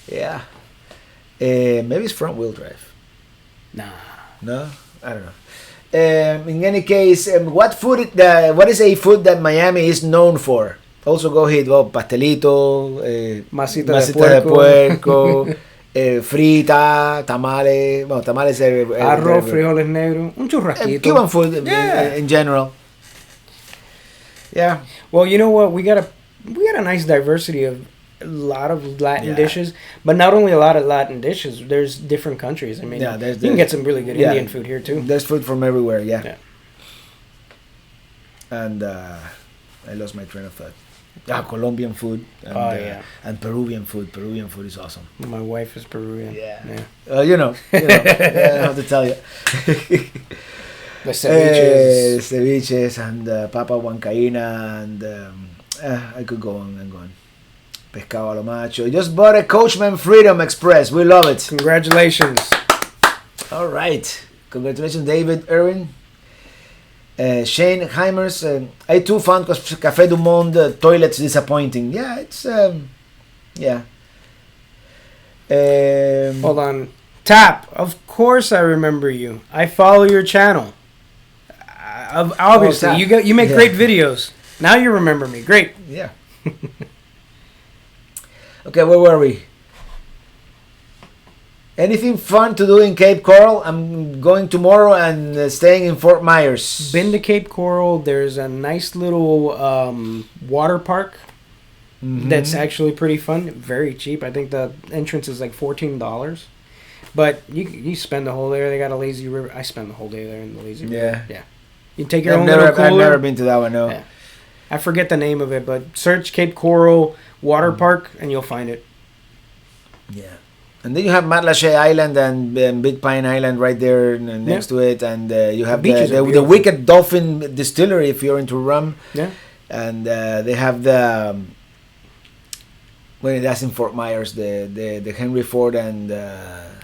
Yeah. Maybe it's front wheel drive. Nah. No, I don't know. In any case, what is a food that Miami is known for? Also go ahead, pastelito, masita de puerco. Frita, tamales, tamales arroz, frijoles negros, un churrasquito. Cuban food in general. Yeah. Well, you know what? We got a nice diversity of a lot of Latin dishes, but not only a lot of Latin dishes. There's different countries. I mean, you can get some really good Indian food here too. There's food from everywhere. Yeah. And I lost my train of thought. Colombian food. And, and Peruvian food. Peruvian food is awesome. My wife is Peruvian. Yeah. You know, I don't have to tell you. The ceviches. Ceviches and papa huancaína and I could go on and go on. Pescado a lo macho. Just bought a Coachman Freedom Express. We love it. Congratulations. All right. Congratulations, David Irwin. Shane Heimers. I too found Café du Monde toilets disappointing. Yeah, it's hold on. Tap. Of course I remember you. I follow your channel. Obviously, you make great videos. Now you remember me. Great. Yeah. Okay, where were we? Anything fun to do in Cape Coral? I'm going tomorrow and staying in Fort Myers. Been to Cape Coral. There's a nice little water park that's actually pretty fun. Very cheap. I think the entrance is like $14. But you spend the whole day there. They got a lazy river. I spend the whole day there in the lazy river. Yeah. You take your own little cooler. I've never been to that one, no. Yeah. I forget the name of it, but search Cape Coral Water Park and you'll find it. Yeah. And then you have Matlacha Island and Big Pine Island right there next to it. And you have the Wicked Dolphin Distillery if you're into rum. Yeah. And they have the... that's in Fort Myers, the Henry Ford and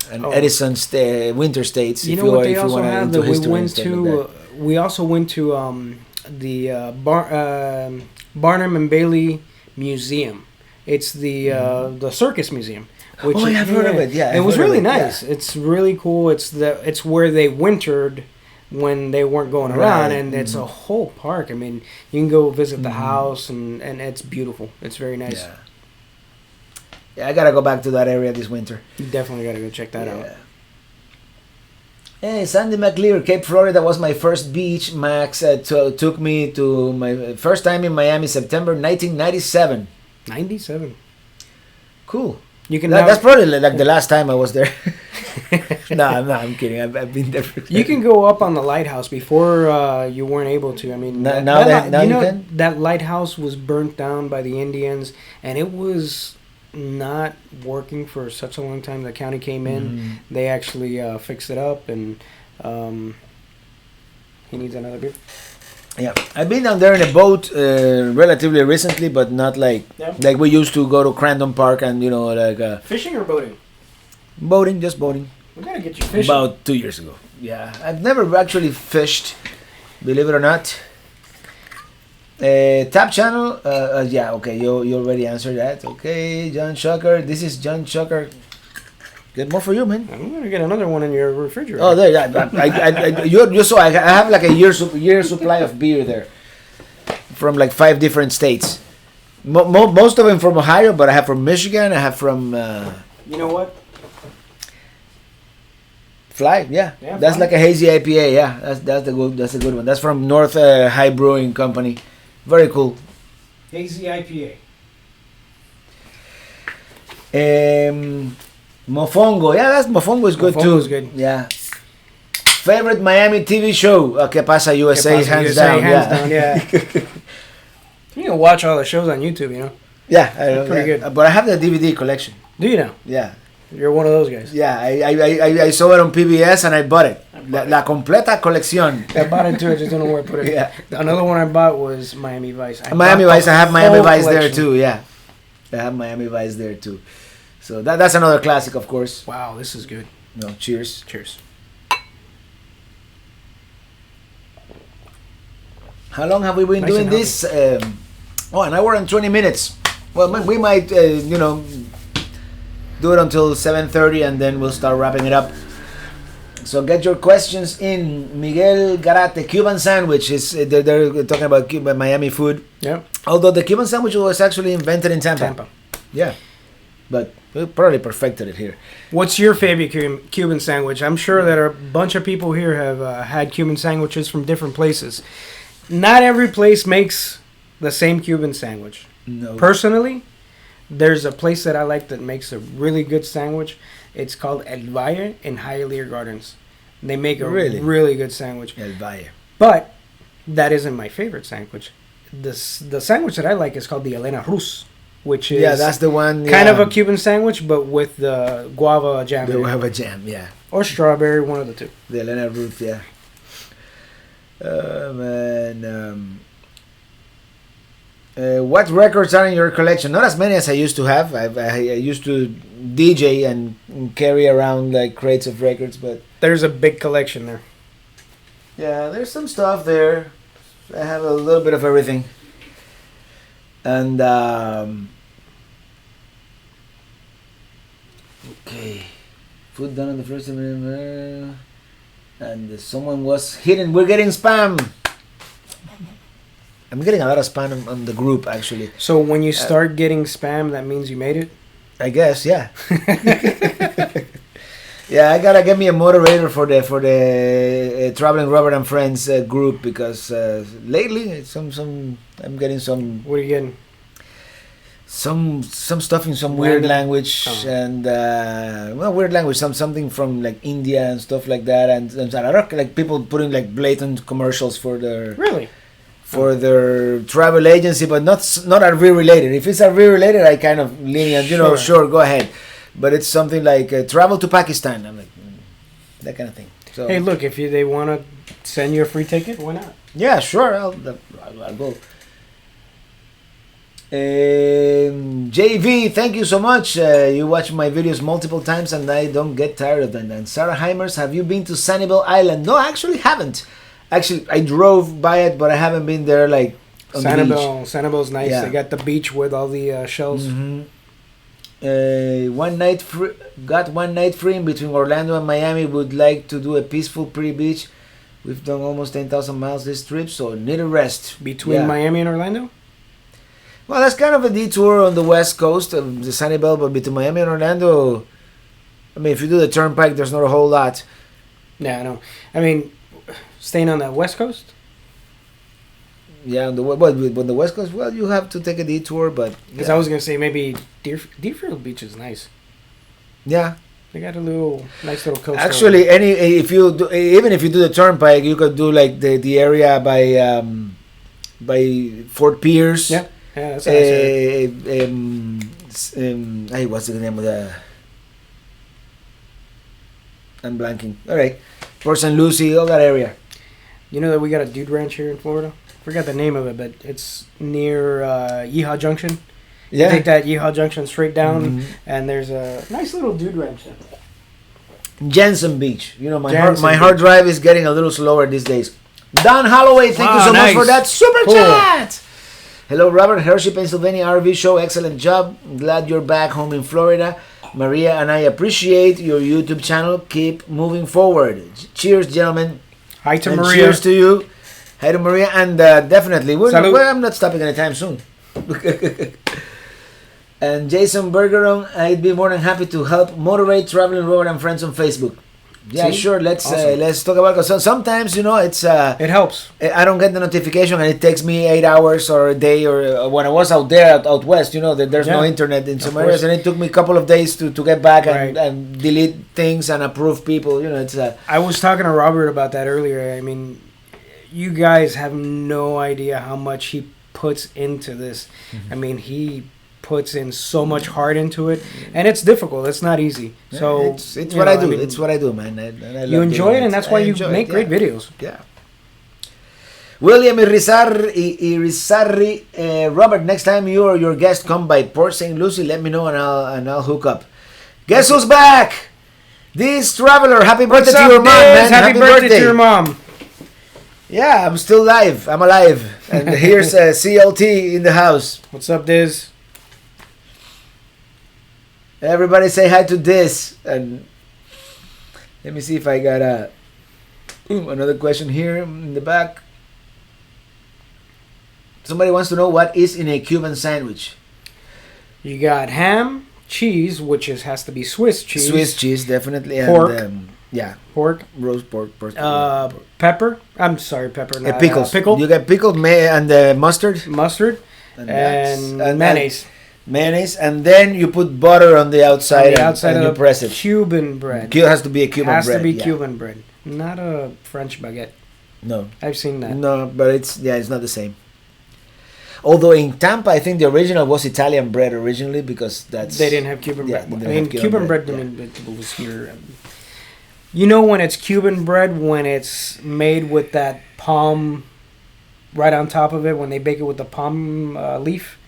Edison's winter states. You know what they also have that we went to? We also went to the Barnum and Bailey Museum. It's the circus museum. Which I've heard of it. Yeah, it was really nice. Yeah. It's really cool. It's where they wintered when they weren't going around, and it's a whole park. I mean, you can go visit the house, and it's beautiful. It's very nice. Yeah, I gotta go back to that area this winter. You definitely gotta go check that out. Hey, Sandy McLear, Cape Florida was my first beach. Max took me to my first time in Miami, September 1997. 97. Cool. You can. That's probably like the last time I was there. No, I'm kidding. I've been there. You can go up on the lighthouse before you weren't able to. I mean, now you can. That lighthouse was burnt down by the Indians, and it was not working for such a long time. The county came in, they actually fixed it up, and he needs another beer. Yeah, I've been down there in a boat relatively recently, but not like we used to go to Crandon Park and like fishing or boating. Just boating. We gotta get you fishing. About 2 years ago. Yeah, I've never actually fished, believe it or not. Tap channel, okay, you already answered that. Okay, John Shucker, this is John Shucker. Get more for you, man. I'm gonna get another one in your refrigerator. Oh, there, you saw I have like a year supply of beer there, from like 5 different states. Most of them from Ohio, but I have from Michigan. I have from. You know what? Fly, that's like a hazy IPA. Yeah, that's a good one. That's from North High Brewing Company. Very cool. Hazy IPA. Mofongo. Yeah, Mofongo is good too. Mofongo is good. Yeah. Favorite Miami TV show? Que Pasa USA, hands down. Yeah. You can watch all the shows on YouTube, you know? Yeah. Pretty good. But I have the DVD collection. Do you now? Yeah. You're one of those guys. Yeah, I saw it on PBS and I bought it. La completa colección. I bought it too. I just don't know where to put it. Yeah. Another one I bought was Miami Vice. Miami Vice. I have Miami Vice there too. Yeah, I have Miami Vice there too. So that's another classic, of course. Wow, this is good. No, cheers. Cheers. How long have we been doing this? An hour and 20 minutes. Well, we might, do it until 7:30 and then we'll start wrapping it up. So get your questions in. Miguel Garate, Cuban sandwich they're talking about Cuban, Miami food. Yeah. Although the Cuban sandwich was actually invented in Tampa. Yeah. But we probably perfected it here. What's your favorite Cuban sandwich? I'm sure that a bunch of people here have had Cuban sandwiches from different places. Not every place makes the same Cuban sandwich. No. Personally, There's a place that I like that makes a really good sandwich. It's called El Valle in Hialeah Gardens. They make a really good sandwich. El Valle. But that isn't my favorite sandwich. The sandwich that I like is called the Elena Rus, which is that's the one. Kind of a Cuban sandwich, but with the guava jam. The guava jam, yeah. Or strawberry, one of the two. The Elena Rus, yeah. Man, what records are in your collection? Not as many as I used to have. I used to DJ and carry around like crates of records, but there's a big collection there. Yeah, there's some stuff there. I have a little bit of everything. And okay, food done on the first and someone was hidden. We're getting spam. I'm getting a lot of spam on the group actually. So when you start getting spam, that means you made it? I guess, yeah. Yeah, I gotta get me a moderator for the Traveling Robert and Friends group because lately I'm getting some. What are you getting? Some stuff in some weird language and weird language. Something from like India and stuff like that, and like people putting like blatant commercials for their their travel agency, but not RV related. If it's RV related, I kind of lenient, sure, go ahead. But it's something like travel to Pakistan. I'm like that kind of thing. So hey, look, if they want to send you a free ticket, why not? Yeah, sure, I'll go. JV, thank you so much. You watch my videos multiple times and I don't get tired of them. And Sarah Heimers, have you been to Sanibel Island? No, I actually haven't. Actually, I drove by it, but I haven't been there like on the beach. Sanibel's nice. Yeah. They got the beach with all the shells. Mm-hmm. 1 night free, got 1 night free in between Orlando and Miami. Would like to do a peaceful pretty beach. We've done almost 10,000 miles this trip, so need a rest. Between Miami and Orlando? Well, that's kind of a detour on the west coast of the Sanibel, but between Miami and Orlando, I mean, if you do the turnpike, there's not a whole lot. Yeah, I know. I mean, staying on the west coast? Yeah, on the west coast, well, you have to take a detour, but because I was gonna say maybe Deerfield Beach is nice. Yeah, they got a nice little coast. Actually, even if you do the turnpike, you could do like the area by Fort Pierce. Yeah, that's nice. What's the name of the? I'm blanking. All right, Port St. Lucie, all that area. You know that we got a dude ranch here in Florida. Forgot the name of it, but it's near Yeehaw Junction. Yeah. You take that Yeehaw Junction straight down, and there's a nice little dude ranch there. Jensen Beach. You know, my hard drive is getting a little slower these days. Don Holloway, thank you so much for that super chat. Hello, Robert, Hershey, Pennsylvania RV show. Excellent job. Glad you're back home in Florida. Maria and I appreciate your YouTube channel. Keep moving forward. Cheers, gentlemen. Hi to Maria. Cheers to you. Hi to Maria, and definitely, I'm not stopping anytime soon. And Jason Bergeron, I'd be more than happy to help moderate Traveling Robert and Friends on Facebook. Yeah, sure. Let's talk about it. So sometimes, it's it helps. I don't get the notification, and it takes me 8 hours or a day. Or when I was out there, out west, that there's no internet in some areas, and it took me a couple of days to get back and delete things and approve people. It's. I was talking to Robert about that earlier. I mean, you guys have no idea how much he puts into this. Mm-hmm. I mean, he puts in so much heart into it, and it's difficult. It's not easy. So it's what I do. It's what I do, man. I you enjoy it, and that's why you make great videos. Yeah. William Irizarry, Robert, next time you or your guest come by Port St. Lucie, let me know and I'll hook up. Guess who's back? This traveler. Happy birthday to your mom, man. Happy birthday to your mom. Yeah, I'm still live. I'm alive. And here's CLT in the house. What's up, Diz? Everybody say hi to Diz. And let me see if I got another question here in the back. Somebody wants to know what is in a Cuban sandwich. You got ham, cheese, which has to be Swiss cheese. Swiss cheese, definitely. Pork. And, pork. Roast pork. Pepper. I'm sorry, pepper. Not, pickles. Pickle. You got pickle and mustard. Mustard. And mayonnaise. mayonnaise, and then you put butter on the outside, and you press it. Cuban bread. It has to be a Cuban bread. Has to be Cuban bread, not a French baguette. No, I've seen that. No, but it's not the same. Although in Tampa, I think the original was Italian bread originally because they didn't have Cuban bread. I mean, Cuban bread was here. You know when it's Cuban bread when it's made with that palm right on top of it when they bake it with the palm leaf.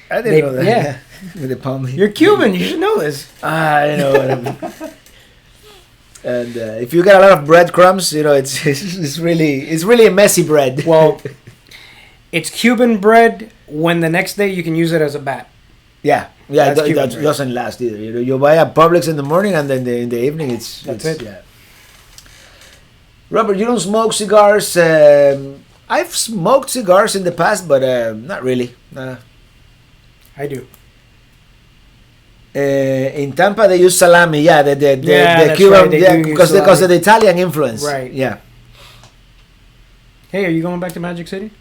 I didn't know that. Yeah, with the palm leaf. You're Cuban. You should know this. I know what I mean. And if you get a lot of breadcrumbs, it's really a messy bread. Well, it's Cuban bread when the next day you can use it as a bat. Yeah, that doesn't last either. You buy at Publix in the morning and then in the evening it's it. Yeah. Robert, you don't smoke cigars. I've smoked cigars in the past, but not really. I do. In Tampa, they use salami. Yeah, the Cuban, right. Because of the Italian influence. Right. Yeah. Hey, are you going back to Magic City?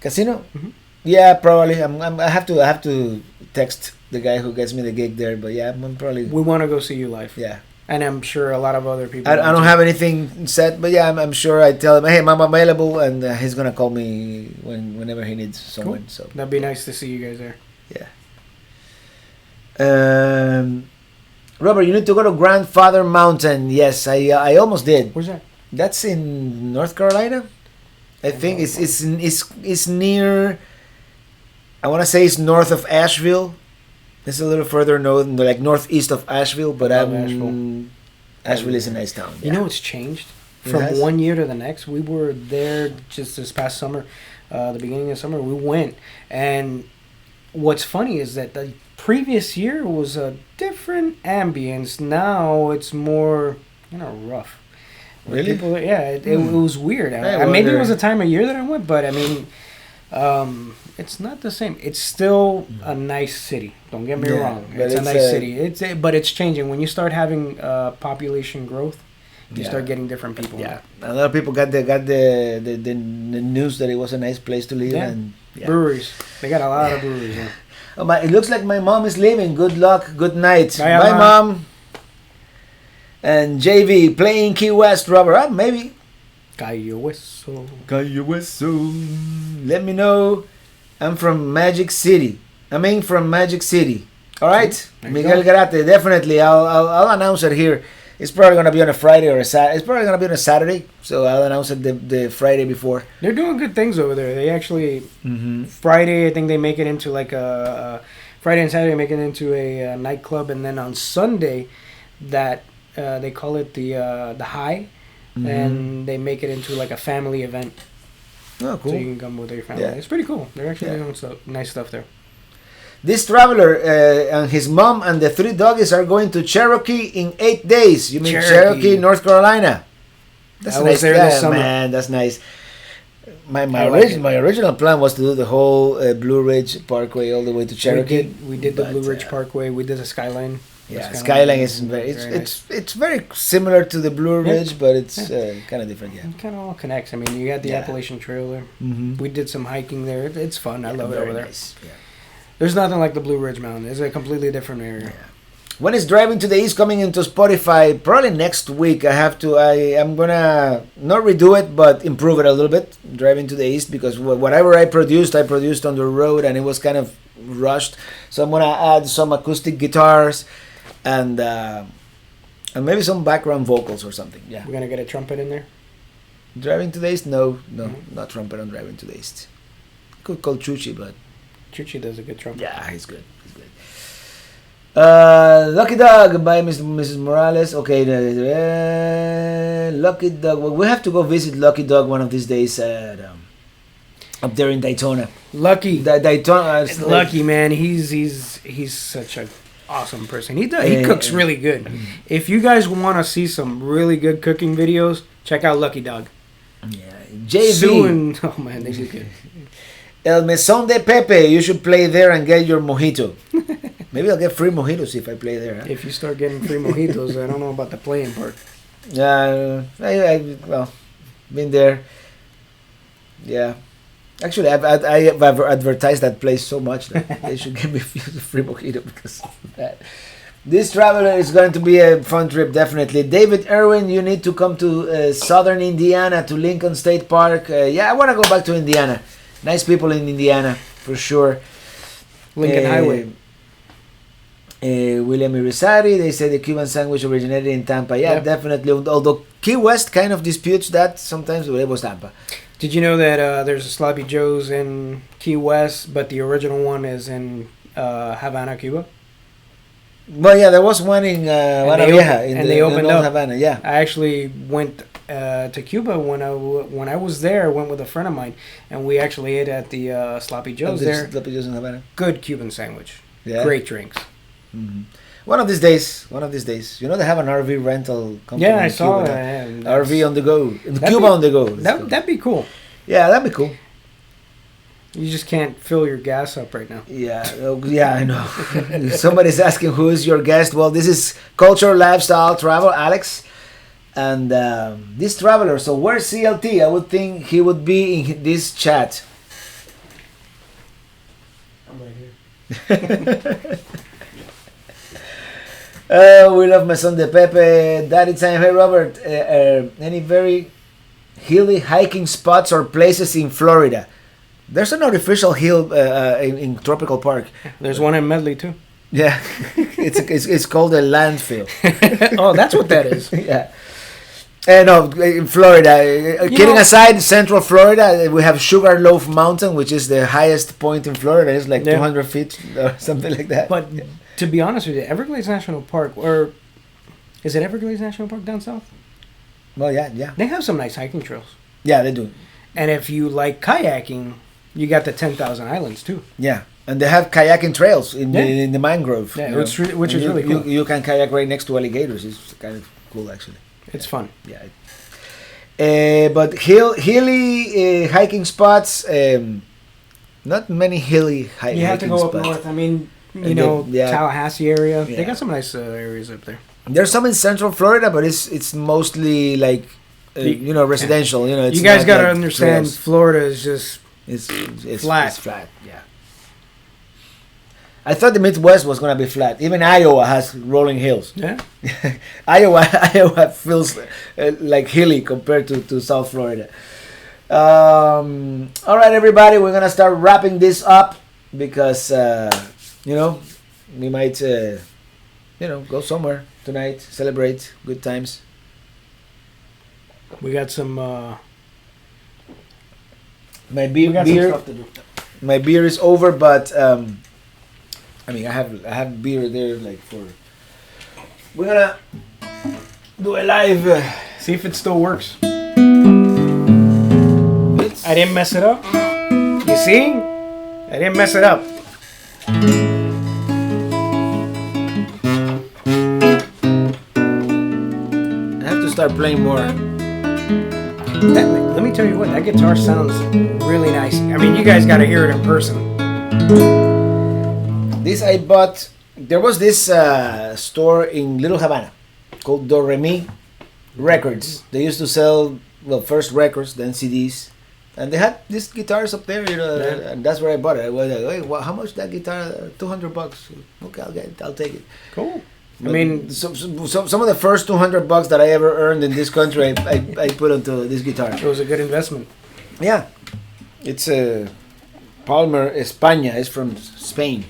Casino? Mm-hmm. Yeah, probably. I have to text the guy who gets me the gig there. But yeah, I'm probably. We want to go see you live. Yeah. And I'm sure a lot of other people. I don't have anything set, but yeah, I'm sure I tell him, hey, I'm available, and he's gonna call me whenever he needs someone. Cool. So that'd be nice to see you guys there. Yeah. Robert, you need to go to Grandfather Mountain. Yes, I almost did. Where's that? That's in North Carolina. I think it's near. I want to say it's north of Asheville. It's a little further north, like northeast of Asheville, but Asheville is a nice town. You know, it's changed from one year to the next. We were there just this past summer, the beginning of summer. We went, and what's funny is that the previous year was a different ambience. Now it's more, rough. Really? People, it was weird. Maybe it was the time of year that I went, but I mean, it's not the same. It's still a nice city. Don't get me wrong. It's a nice city. But it's changing. When you start having population growth, you start getting different people. Yeah, a lot of people got the news that it was a nice place to live. Yeah. And breweries. They got a lot of breweries. Yeah. Oh, it looks like my mom is leaving. Good luck. Good night. Bye, Mom. And JV playing Key West, Robert. Maybe. Cayo Hueso. Let me know. I'm from Magic City. From Magic City. All right, Miguel Garate. Definitely, I'll announce it here. It's probably gonna be on a Friday or a Saturday. It's probably gonna be on a Saturday, so I'll announce it the Friday before. They're doing good things over there. They actually Friday, I think they make it into like a Friday and Saturday make it into a nightclub, and then on Sunday, that they call it the High, and they make it into like a family event. Oh, cool! So you can come with your family. Yeah. It's pretty cool. They're actually doing nice stuff there. This traveler and his mom and the 3 doggies are going to Cherokee in 8 days. You mean Cherokee, North Carolina? That's nice. There this summer. Man, that's nice. My original plan was to do the whole Blue Ridge Parkway all the way to Cherokee. We did the Blue Ridge Parkway. We did the Skyline. Yeah, Skyline is it's very similar to the Blue Ridge, but it's kind of different. Yeah, it kind of all connects. I mean, you got the Appalachian Trail there. We did some hiking there. It's fun. I love it over there. Nice. Yeah. There's nothing like the Blue Ridge Mountain. It's a completely different area. Yeah. When is Driving to the East coming into Spotify? Probably next week. I'm gonna not redo it, but improve it a little bit. Driving to the East, because whatever I produced on the road, and it was kind of rushed. So I'm gonna add some acoustic guitars, and maybe some background vocals or something. Yeah. We're gonna get a trumpet in there. Driving to the East? No, not trumpet on Driving to the East. Could call Chuchi, but Chuchi does a good trumpet. Yeah, he's good. Lucky Dog by Mrs. Morales. Okay, Lucky Dog. Well, we have to go visit Lucky Dog one of these days up there in Daytona. Lucky. Daytona. Lucky, man. He's such an awesome person. He cooks really good. If you guys want to see some really good cooking videos, check out Lucky Dog. Yeah, JV. Sue and oh man, they do good. El Mesón de Pepe, you should play there and get your mojito. Maybe I'll get free mojitos if I play there. Huh? If you start getting free mojitos, I don't know about the playing part. Well, been there. Yeah. Actually, I've advertised that place so much that they should give me a free mojito because of that. This traveler is going to be a fun trip, definitely. David Irwin, you need to come to southern Indiana, to Lincoln State Park. Yeah, I want to go back to Indiana. Nice people in Indiana, for sure. Lincoln Highway. William Irizarry, they say the Cuban sandwich originated in Tampa. Yeah, definitely. Although Key West kind of disputes that sometimes, but it was Tampa. Did you know that there's a Sloppy Joe's in Key West, but the original one is in Havana, Cuba? Well, yeah, there was one in Havana Vieja, in Old Havana. Yeah, I actually went to Cuba when I was there. I went with a friend of mine, and we actually ate at the Sloppy Joe's there. Sloppy Joe's in Havana. Good Cuban sandwich. Yeah. Great drinks. Mm-hmm. One of these days. You know they have an RV rental company. Yeah, I saw that. RV on the go. Cuba on the go. That'd be cool. Yeah, that'd be cool. You just can't fill your gas up right now. Yeah, I know. Somebody's asking who is your guest. Well, this is Culture, Lifestyle, Travel, Alex. And this traveler, so where's CLT? I would think he would be in this chat. I'm right here. We love Maison de Pepe. Daddy time. Hey, Robert. Any very hilly hiking spots or places in Florida? There's an artificial hill in Tropical Park. There's one in Medley too. Yeah, it's called a landfill. Oh, that's what that is. Yeah. No, in Florida. Kidding aside, Central Florida, we have Sugarloaf Mountain, which is the highest point in Florida. It's like 200 feet or something like that. But to be honest with you, Everglades National Park, or is it Everglades National Park down south? Well, yeah. They have some nice hiking trails. Yeah, they do. And if you like kayaking, you got the 10,000 Islands too. Yeah, and they have kayaking trails in the mangrove. Yeah, which is really cool. You can kayak right next to alligators. It's kind of cool, actually. It's fun. Yeah. But hilly hiking spots, not many hilly hiking spots. You have to go up north. I mean, Tallahassee area. Yeah. They got some nice areas up there. There's some in Central Florida, but it's mostly like residential. Yeah. It's you guys got to like understand, trails. Florida is just it's flat. It's flat. Yeah. I thought the Midwest was gonna be flat. Even Iowa has rolling hills. Yeah. Iowa feels like hilly compared to South Florida. All right, everybody, we're gonna start wrapping this up because we might go somewhere tonight, celebrate good times. We got some. My beer. My beer is over, but I have beer there for. We're gonna do a live. See if it still works. I didn't mess it up. You see? I didn't mess it up. I have to start playing more. Let me tell you what, that guitar sounds really nice. I mean, you guys got to hear it in person. This I bought. There was this store in Little Havana called Do Re Mi Records. They used to sell first records, then CDs, and they had these guitars up there. And that's where I bought it. I was like, "Hey, how much that guitar? $200. Okay, I'll take it." Cool. But I mean, some of the first $200 that I ever earned in this country, I put onto this guitar. It was a good investment. Yeah, it's Palmer España. It's from Spain.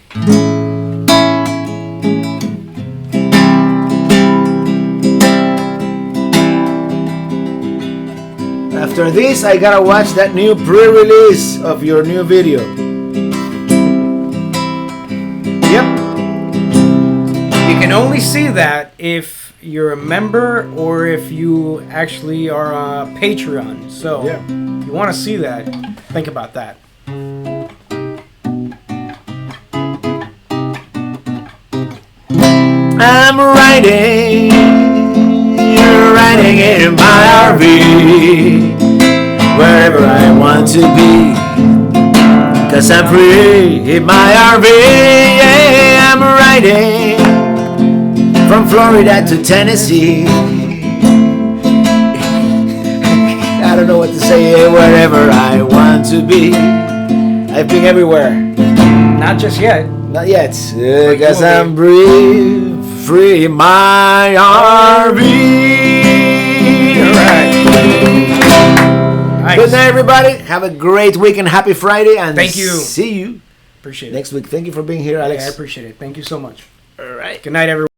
After this, I gotta watch that new pre-release of your new video. Yep. You can only see that if you're a member or if you actually are a Patreon. So, if you want to see that, think about that. I'm riding in my RV, wherever I want to be, 'cause I'm free in my RV. Yeah, I'm riding from Florida to Tennessee. I don't know what to say. Wherever I want to be. I've been everywhere. Not just yet. Not yet. Because I'm free my RV. Right. Nice. Good night, everybody. Have a great week and happy Friday. And thank you. See you Appreciate it. next week. Thank you for being here, Alex. Yeah, I appreciate it. Thank you so much. All right. Good night, everyone.